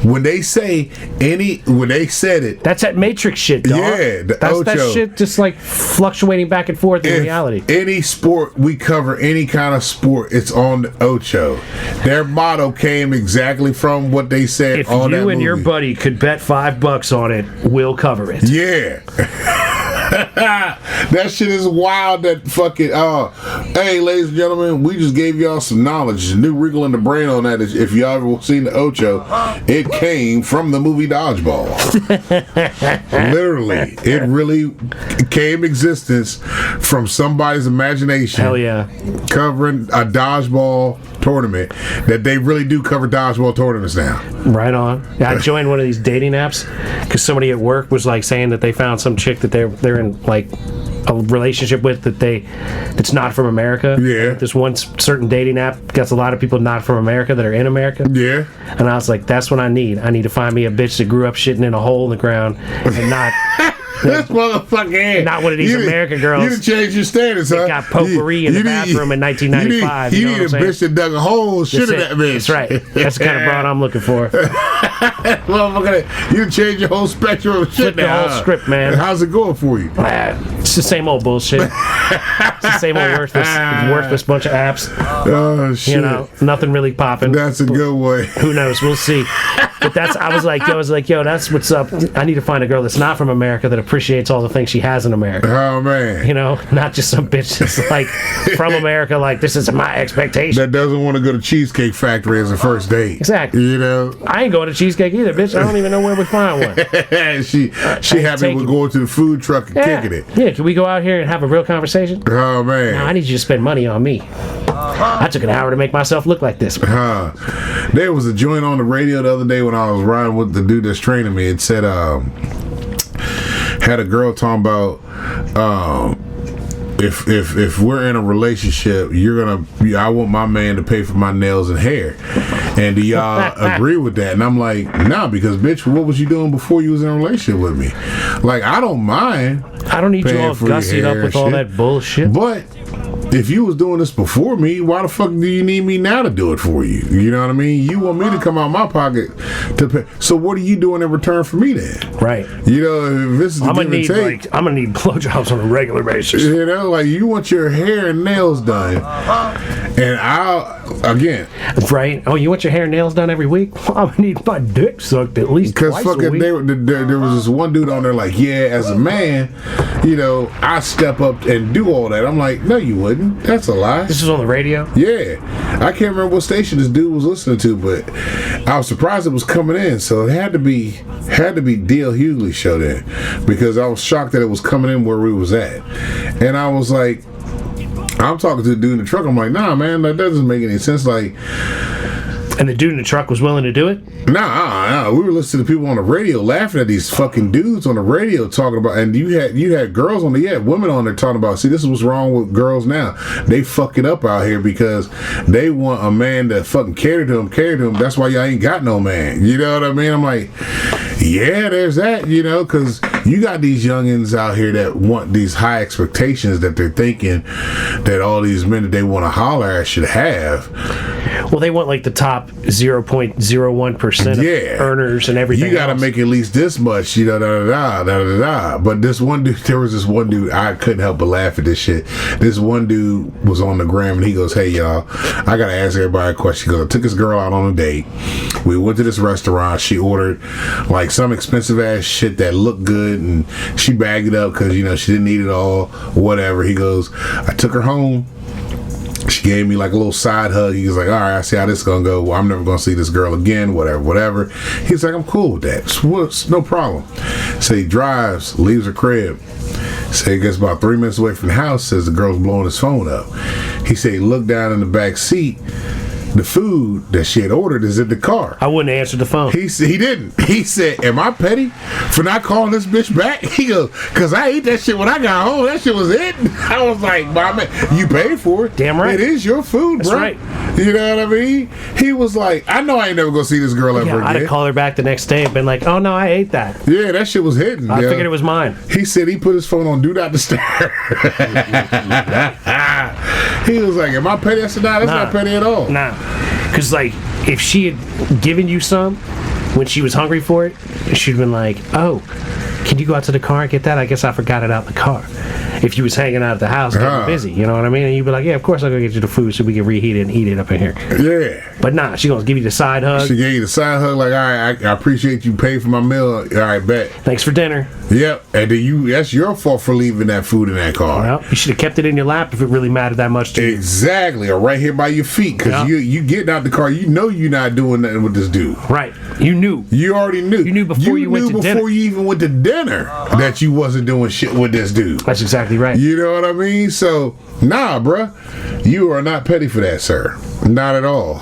when they said it, that's that Matrix shit, dog. Yeah, that's OCHO. That shit just like fluctuating back and forth in reality. Any sport we cover, any kind of sport, it's on the OCHO. Their motto came exactly from what they said if on that movie. If you and your buddy could bet $5 on it, we'll cover it. Yeah. That shit is wild. That fucking hey, ladies and gentlemen, we just gave y'all some knowledge. New wrinkle in the brain on that is, if y'all ever seen the OCHO, it came from the movie Dodgeball. Literally, it really came existence from somebody's imagination. Hell yeah. Covering a dodgeball tournament, that they really do cover dodgeball tournaments now. Right on. Yeah, I joined one of these dating apps because somebody at work was like saying that they found some chick that they're in like a relationship with that's not from America. Yeah. This one certain dating app gets a lot of people not from America that are in America. Yeah. And I was like, that's what I need. I need to find me a bitch that grew up shitting in a hole in the ground and not This motherfucker. Not one of these American girls. You done changed your status, huh? Got potpourri in the bathroom in 1995. You need a bitch that dug a hole, shit in that bitch. That's right. That's the kind of broad I'm looking for. Motherfucker, you changed your whole spectrum of shit. Flip the whole script, man. How's it going for you? It's the same old bullshit. It's the same old worthless bunch of apps. Oh shit! You know, nothing really popping. That's a good one. Who knows? We'll see. But I was like, yo, that's what's up. I need to find a girl that's not from America that appreciates all the things she has in America. Oh man! You know, not just some bitch that's like from America. Like, this is my expectation. That doesn't want to go to Cheesecake Factory as a first date. Exactly. You know, I ain't going to Cheesecake either, bitch. I don't even know where we find one. she happy with going to the food truck and kicking it. Yeah, can we go out here and have a real conversation? Oh man! No, I need you to spend money on me. I took an hour to make myself look like this. There was a joint on the radio the other day when I was riding with the dude that's training me. It said, had a girl talking about, if we're in a relationship, I want my man to pay for my nails and hair. And do y'all agree with that? And I'm like, nah, because bitch, what was you doing before you was in a relationship with me? Like, I don't mind. I don't need you all gussied up with all that bullshit. But if you was doing this before me, why the fuck do you need me now to do it for you? You know what I mean? You want me to come out my pocket to pay. So what are you doing in return for me then? Right. You know, if this is the give and take, I'm gonna need blowjobs on a regular basis. You know, like, you want your hair and nails done, and right? Oh, you want your hair and nails done every week? I'm gonna need my dick sucked at least twice a week. There was this one dude on there like, yeah, as a man, you know, I step up and do all that. I'm like, no, you wouldn't. That's a lie. This is on the radio? Yeah. I can't remember what station this dude was listening to, but I was surprised it was coming in. So it had to be D.L. Hughley's show then, because I was shocked that it was coming in where we was at. And I was like, I'm talking to the dude in the truck. I'm like, nah, man, that doesn't make any sense. Like, and the dude in the truck was willing to do it? Nah. We were listening to people on the radio laughing at these fucking dudes on the radio talking about, and you had girls on women on there talking about, see, this is what's wrong with girls now. They fuck it up out here because they want a man that fucking carry to them. That's why y'all ain't got no man. You know what I mean? I'm like, yeah, there's that, you know, because you got these youngins out here that want these high expectations that they're thinking that all these men that they want to holler at should have. Well, they want like the top 0.01% of earners and everything. You got to make at least this much, you know, But there was this one dude, I couldn't help but laugh at this shit. This one dude was on the gram and he goes, hey, y'all, I got to ask everybody a question. He goes, I took this girl out on a date. We went to this restaurant. She ordered like some expensive ass shit that looked good and she bagged it up because, you know, she didn't eat it all, whatever. He goes, I took her home. She gave me like a little side hug. He was like, all right, I see how this is going to go. Well, I'm never going to see this girl again, whatever. He's like, I'm cool with that. It's no problem. So he drives, leaves her crib. So he gets about 3 minutes away from the house, says the girl's blowing his phone up. He said he looked down in the back seat the food that she had ordered is in the car. I wouldn't answer the phone. He didn't. He said, am I petty for not calling this bitch back? He goes, because I ate that shit when I got home. That shit was it. I was like, my man, you paid for it. Damn right. It is your food, That's bro. right. You know what I mean? He was like, I know I ain't never gonna see this girl ever Yeah, I'd again. have called her back the next day and been like, oh no, I ate that. Yeah, that shit was hidden. I figured it was mine. He said he put his phone on Do Not Disturb. He was like, am I petty? I said, nah, that's not petty at all. Nah. Because, like, if she had given you some when she was hungry for it, she'd been like, oh, can you go out to the car and get that? I guess I forgot it out in the car. If you was hanging out at the house getting busy, you know what I mean? And you'd be like, yeah, of course I'll go get you the food so we can reheat it and eat it up in here. Yeah. But nah, she gonna give you the side hug. She gave you the side hug, like, all right, I appreciate you paying for my meal. All right, bet. Thanks for dinner. Yep. And then that's your fault for leaving that food in that car. Well, you should have kept it in your lap if it really mattered that much to you. Exactly. Or right here by your feet. Because you getting out the car, you know you're not doing nothing with this dude. Right. You knew. You already knew. You knew before you went to dinner. Before you even went to dinner that you wasn't doing shit with this dude. That's exactly right. You know what I mean? So, nah, bruh. You are not petty for that, sir. Not at all.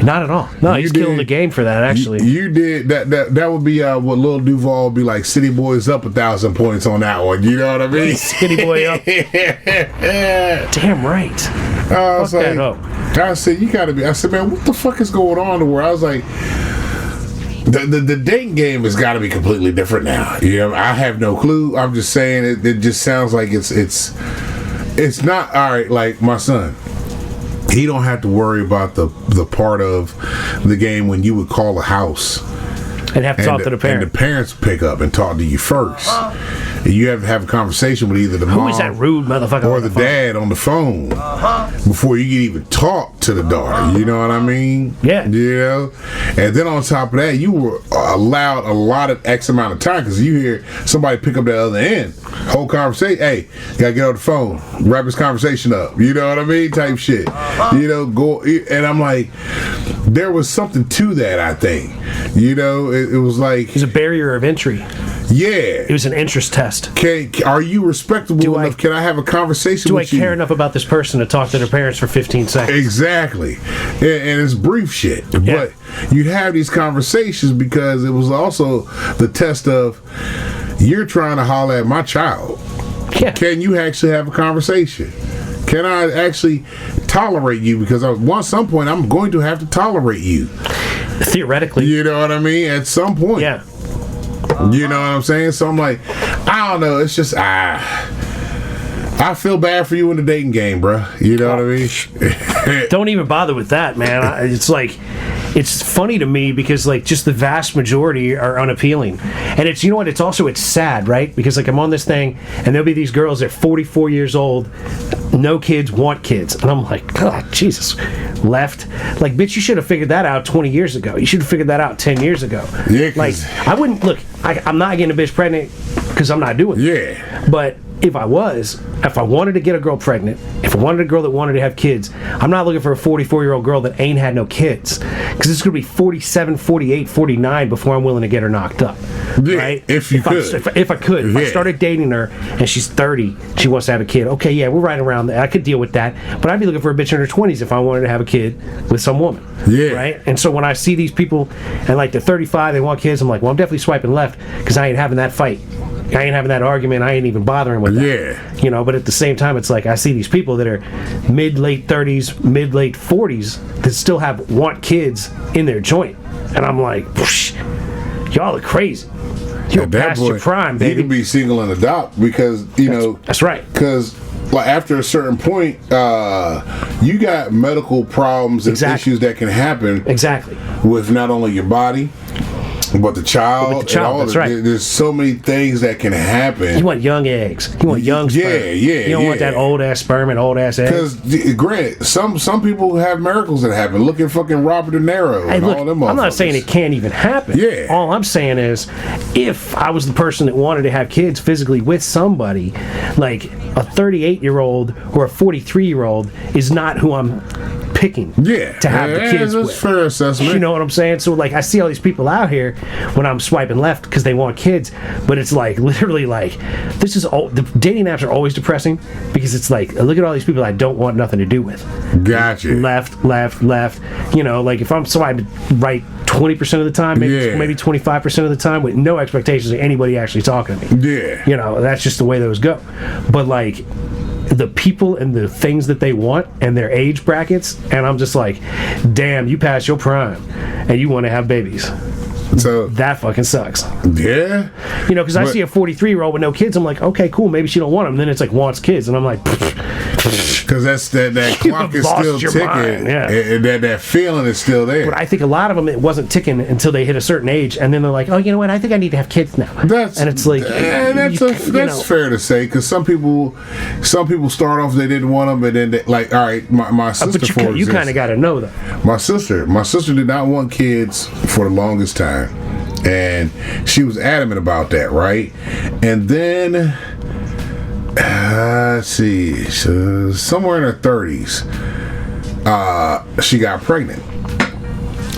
Not at all. No, he's killing the game for that, actually. You did. That would be what Lil Duval would be like, City Boys up 1,000 points on that one. You know what I mean? Skinny boy up. Damn right. Fuck that up. I said, you gotta be. I said, man, what the fuck is going on to where I was like, the dating game has got to be completely different now. You know, I have no clue. I'm just saying it just sounds like it's not all right. Like my son, he don't have to worry about the part of the game when you would call a house and have to talk to the parents. And the parents pick up and talk to you first. And you have to have a conversation with either the mom is that rude motherfucker or the dad on the phone before you can even talk to the daughter. You know what I mean? Yeah. You know? And then on top of that, you were allowed a lot of X amount of time because you hear somebody pick up the other end. Whole conversation. Hey, gotta get on the phone. Wrap this conversation up. You know what I mean? Type shit. You know, go. And I'm like, there was something to that, I think. You know, it was like. It's a barrier of entry. Yeah. It was an interest test. Are you respectable enough? Can I have a conversation with you? Do I care enough about this person to talk to their parents for 15 seconds? Exactly. And it's brief shit. Yeah. But you'd have these conversations because it was also the test of you're trying to holler at my child. Yeah. Can you actually have a conversation? Can I actually tolerate you? Because at some point I'm going to have to tolerate you. Theoretically. You know what I mean? At some point. Yeah. You know what I'm saying? So I'm like, I don't know. It's just, I feel bad for you in the dating game, bro. You know what I mean? Don't even bother with that, man. It's like, it's funny to me because like just the vast majority are unappealing. And it's, you know what, it's sad, right? Because like I'm on this thing and there'll be these girls that are 44 years old, no kids, want kids. And I'm like, God, Jesus, left. Like, bitch, you should have figured that out 20 years ago. You should have figured that out 10 years ago. Yeah, like, I wouldn't, look, I'm not getting a bitch pregnant because I'm not doing it. Yeah. But if I wanted to get a girl pregnant, if I wanted a girl that wanted to have kids, I'm not looking for a 44-year-old girl that ain't had no kids. Because it's going to be 47, 48, 49 before I'm willing to get her knocked up. Yeah, right? If I could. If I started dating her and she's 30, she wants to have a kid, okay, yeah, we're right around there. I could deal with that. But I'd be looking for a bitch in her 20s if I wanted to have a kid with some woman. Yeah. Right? And so when I see these people and like they're 35, they want kids, I'm like, well, I'm definitely swiping left because I ain't having that fight. I ain't having that argument. I ain't even bothering with that. Yeah. You know, but at the same time, it's like I see these people that are mid-late 30s, mid-late 40s that still want kids in their joint. And I'm like, y'all are crazy. You're past your prime, baby. You can be single and adopt because, That's right. Because like after a certain point, you got medical problems and issues that can happen. Exactly. With not only your body, but the child. That's right. There's so many things that can happen. You want young eggs. You want young sperm. Yeah. You don't want that old ass sperm and old ass eggs. Because, granted, some people have miracles that happen. Look at fucking Robert De Niro and all them motherfuckers. I'm not saying it can't even happen. Yeah. All I'm saying is, if I was the person that wanted to have kids physically with somebody, like a 38-year-old or a 43-year-old is not who I'm picking to have the kids that's with. fair assessment. You know what I'm saying? So like I see all these people out here when I'm swiping left because they want kids, but it's like literally like this is all the dating apps are always depressing because it's like look at all these people I don't want nothing to do with. Gotcha. Left. You know, like if I'm swiping right 20% of the time, maybe 25% of the time with no expectations of anybody actually talking to me. Yeah. You know, that's just the way those go. But like the people and the things that they want and their age brackets, and I'm just like, damn, you passed your prime and you want to have babies. So that fucking sucks. Yeah. You know, because I see a 43-year-old with no kids, I'm like, okay, cool, maybe she don't want them. Then it's like wants kids, and I'm like, because that clock is still ticking. Yeah. And that feeling is still there. But I think a lot of them, it wasn't ticking until they hit a certain age, and then they're like, oh, you know what, I think I need to have kids now. And it's like, that's fair to say, because some people start off they didn't want them, and then like, all right, my sister, but you kind of got to know that. My sister did not want kids for the longest time, and she was adamant about that, right? And then let's see, somewhere in her 30s, she got pregnant.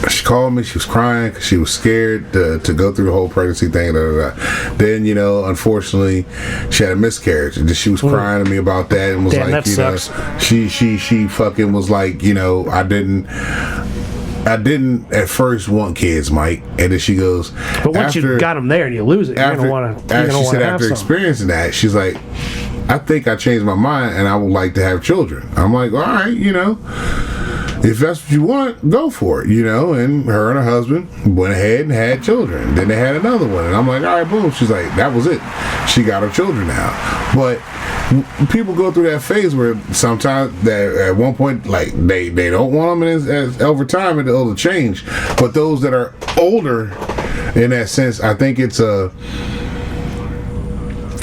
She called me. She was crying because she was scared to go through the whole pregnancy thing. Then, you know, unfortunately, she had a miscarriage, and she was crying to me about that, and was like, you know, she fucking was like, you know, I didn't at first want kids, Mike, and then she goes, but once you got them there and you lose it, you're gonna want to. She said after experiencing that, she's like, I think I changed my mind and I would like to have children. I'm like, all right, you know, if that's what you want, go for it, you know. And her and her husband went ahead and had children. Then they had another one, and I'm like, all right, boom. She's like, that was it. She got her children now. But people go through that phase where sometimes that at one point, like they don't want them, and as over time it'll change. But those that are older, in that sense, I think it's a,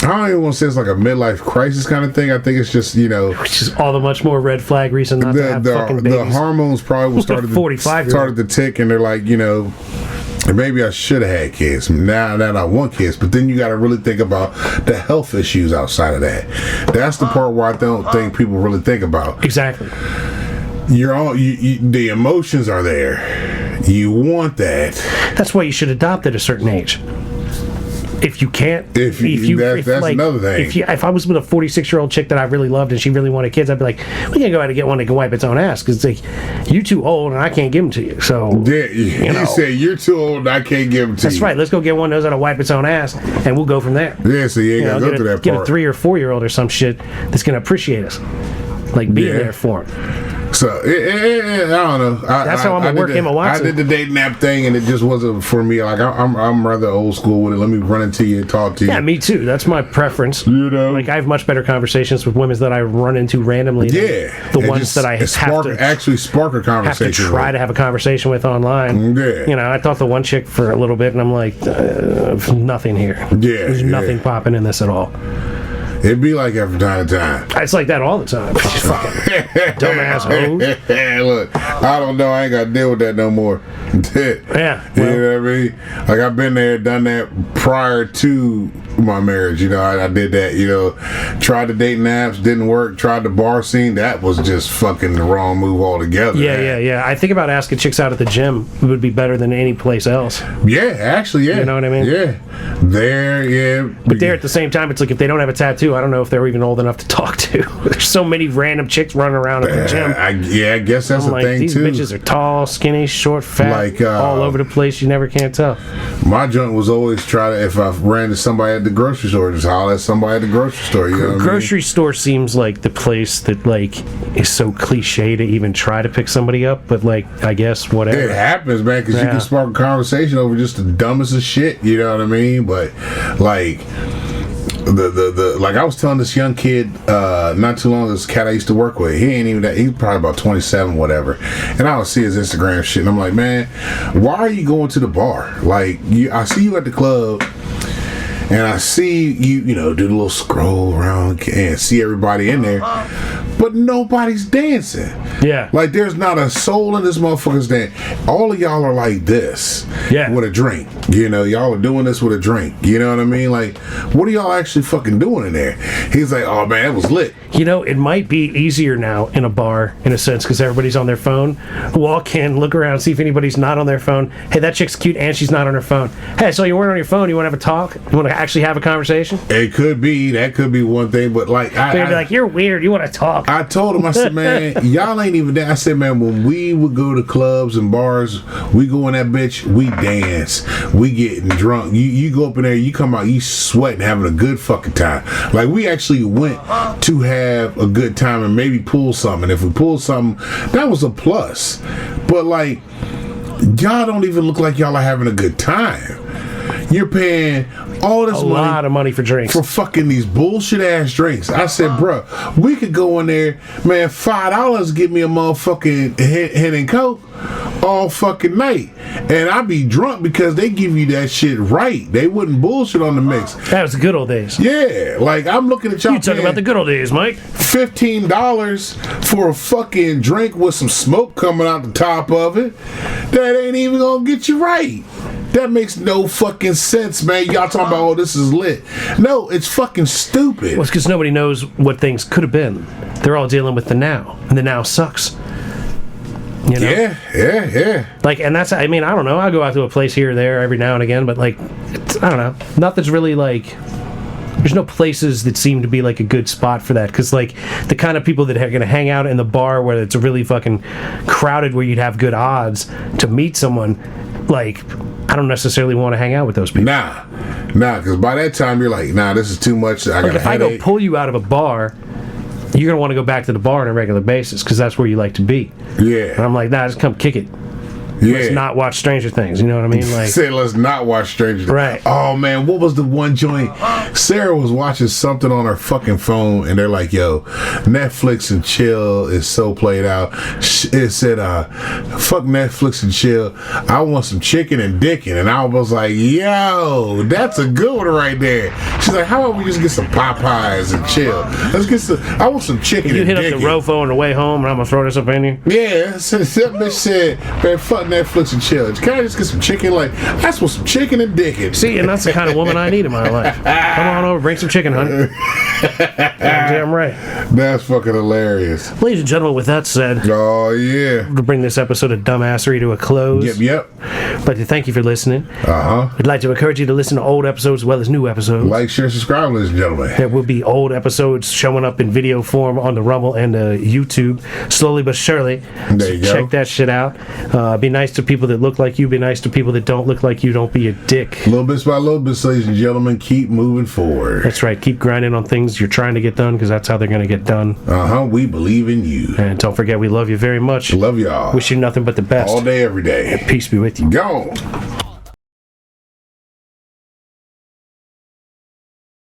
I don't even want to say it's like a midlife crisis kind of thing. I think it's just, you know, which is all the much more red flag reason not to have fucking babies. The hormones probably started to tick, and they're like, you know, maybe I should have had kids. Now that I want kids, but then you got to really think about the health issues outside of that. That's the part where I don't think people really think about. Exactly. The emotions are there. You want that. That's why you should adopt at a certain age. If you can't, that's another thing. If I was with a 46-year-old chick that I really loved and she really wanted kids, I'd be like, we can go out and get one that can wipe its own ass, because it's like, you're too old and I can't give them to you. So you say you're too old and I can't give them to you. That's right. Let's go get one that knows how to wipe its own ass, and we'll go from there. Yeah, so you ain't gotta go through that part. Get a 3 or 4-year-old or some shit that's gonna appreciate us, like being there for him. So I don't know. That's how I'm gonna work Emma Watson. I did the dating app thing, and it just wasn't for me. Like I'm rather old school with it. Let me run into you and talk to you. Yeah, me too. That's my preference. You know, like I have much better conversations with women that I run into randomly. Yeah, the ones that I actually spark a conversation. Have to try to have a conversation with online. Yeah, you know, I thought the one chick for a little bit, and I'm like, nothing here. Yeah, there's nothing popping in this at all. It'd be like that from time to time. It's like that all the time. Fucking dumbass hoes. Look, I don't know. I ain't got to deal with that no more. Yeah. You know what I mean? Like, I've been there, done that prior to my marriage. You know, I did that, you know. Tried the dating apps, didn't work. Tried the bar scene. That was just fucking the wrong move altogether. Yeah. I think about asking chicks out at the gym. It would be better than any place else. Yeah, actually, yeah. You know what I mean? Yeah. But there at the same time, it's like if they don't have a tattoo, I don't know if they're even old enough to talk to. There's so many random chicks running around at the gym. I guess that's the thing, these too. These bitches are tall, skinny, short, fat, all over the place. You never can't tell. My joint was always try to, if I ran into somebody at the grocery store, just holler at somebody at the grocery store. You know what grocery store seems like the place that like is so cliche to even try to pick somebody up, but like I guess whatever. It happens, man, because you can spark a conversation over just the dumbest of shit. You know what I mean? But like the like I was telling this young kid not too long ago, this cat I used to work with, he ain't even that, he's probably about 27, whatever, and I would see his Instagram shit, and I'm like, man, why are you going to the bar? Like, I see you at the club and I see you know, do the little scroll around and see everybody in there, but nobody's dancing. Yeah. Like, there's not a soul in this motherfucker's dance. All of y'all are like this. Yeah. With a drink. You know, y'all are doing this with a drink. You know what I mean? Like, what are y'all actually fucking doing in there? He's like, oh man, it was lit. You know, it might be easier now in a bar, in a sense, because everybody's on their phone. Walk in, look around, see if anybody's not on their phone. Hey, that chick's cute and she's not on her phone. Hey, so you weren't on your phone, you want to have a talk? You want to actually have a conversation? It could be, that could be one thing, but like, They'd be like, you're weird, you want to talk. I told him, I said, man, y'all ain't even there. I said, man, when we would go to clubs and bars, we go in that bitch, we dance, we getting drunk. You go up in there, you come out, you sweating, having a good fucking time. Like, we actually went to have a good time and maybe pull something. If we pull something, that was a plus. But like, y'all don't even look like y'all are having a good time. You're paying all this a lot of money for drinks. For fucking these bullshit ass drinks. I said, bruh, we could go in there, man, $5 get me a motherfucking hen and coke all fucking night. And I be drunk because they give you that shit right. They wouldn't bullshit on the mix. That was the good old days. Yeah, like, I'm looking at y'all. You talking about the good old days, Mike. $15 for a fucking drink with some smoke coming out the top of it. That ain't even gonna get you right. That makes no fucking sense, man. Y'all talking about, oh, this is lit. No, it's fucking stupid. Well, it's because nobody knows what things could have been. They're all dealing with the now, and the now sucks. You know? Yeah. Like, and that's, I mean, I don't know. I go out to a place here or there every now and again, but like, I don't know. Nothing's really like, there's no places that seem to be like a good spot for that. Because like, the kind of people that are going to hang out in the bar where it's really fucking crowded, where you'd have good odds to meet someone, like, I don't necessarily want to hang out with those people. Nah, because by that time you're like, nah, this is too much. I got a if I headache. go pull you out of a bar, you're going to want to go back to the bar on a regular basis because that's where you like to be. Yeah. And I'm like, nah, just come kick it. Yeah. Let's not watch Stranger Things. You know what I mean? Like, said, let's not watch Stranger Things. Right. Oh man, what was the one joint? Sarah was watching something on her fucking phone, and they're like, "Yo, Netflix and chill is so played out." It said, "Fuck Netflix and chill. I want some chicken and dickin'," and I was like, "Yo, that's a good one right there." She's like, "How about we just get some Popeyes and chill? Let's get some. I want some chicken you and hit dickin'." up the Rofo on the way home, and I'm gonna throw this up in you. Yeah, so that bitch said, "Man, fuck Netflix and chill. Can I just get some chicken? Like, I just want some chicken and dickin'." See, and that's the kind of woman I need in my life. Come on over, bring some chicken, honey. Damn right. That's fucking hilarious. Ladies and gentlemen, with that said, Oh yeah. to bring this episode of Dumbassery to a close. Yep. But to thank you for listening. Uh-huh. I'd like to encourage you to listen to old episodes as well as new episodes. Like, share, subscribe, ladies and gentlemen. There will be old episodes showing up in video form on the Rumble and YouTube, slowly but surely. There you go. Check that shit out. Be nice to people that look like you. Be nice to people that don't look like you. Don't be a dick. Little bits by little bits, ladies and gentlemen. Keep moving forward. That's right. Keep grinding on things you're trying to get done, because that's how they're going to get done. We believe in you. And don't forget, we love you very much. Love y'all. Wish you nothing but the best. All day, every day. Peace be with you. Gone.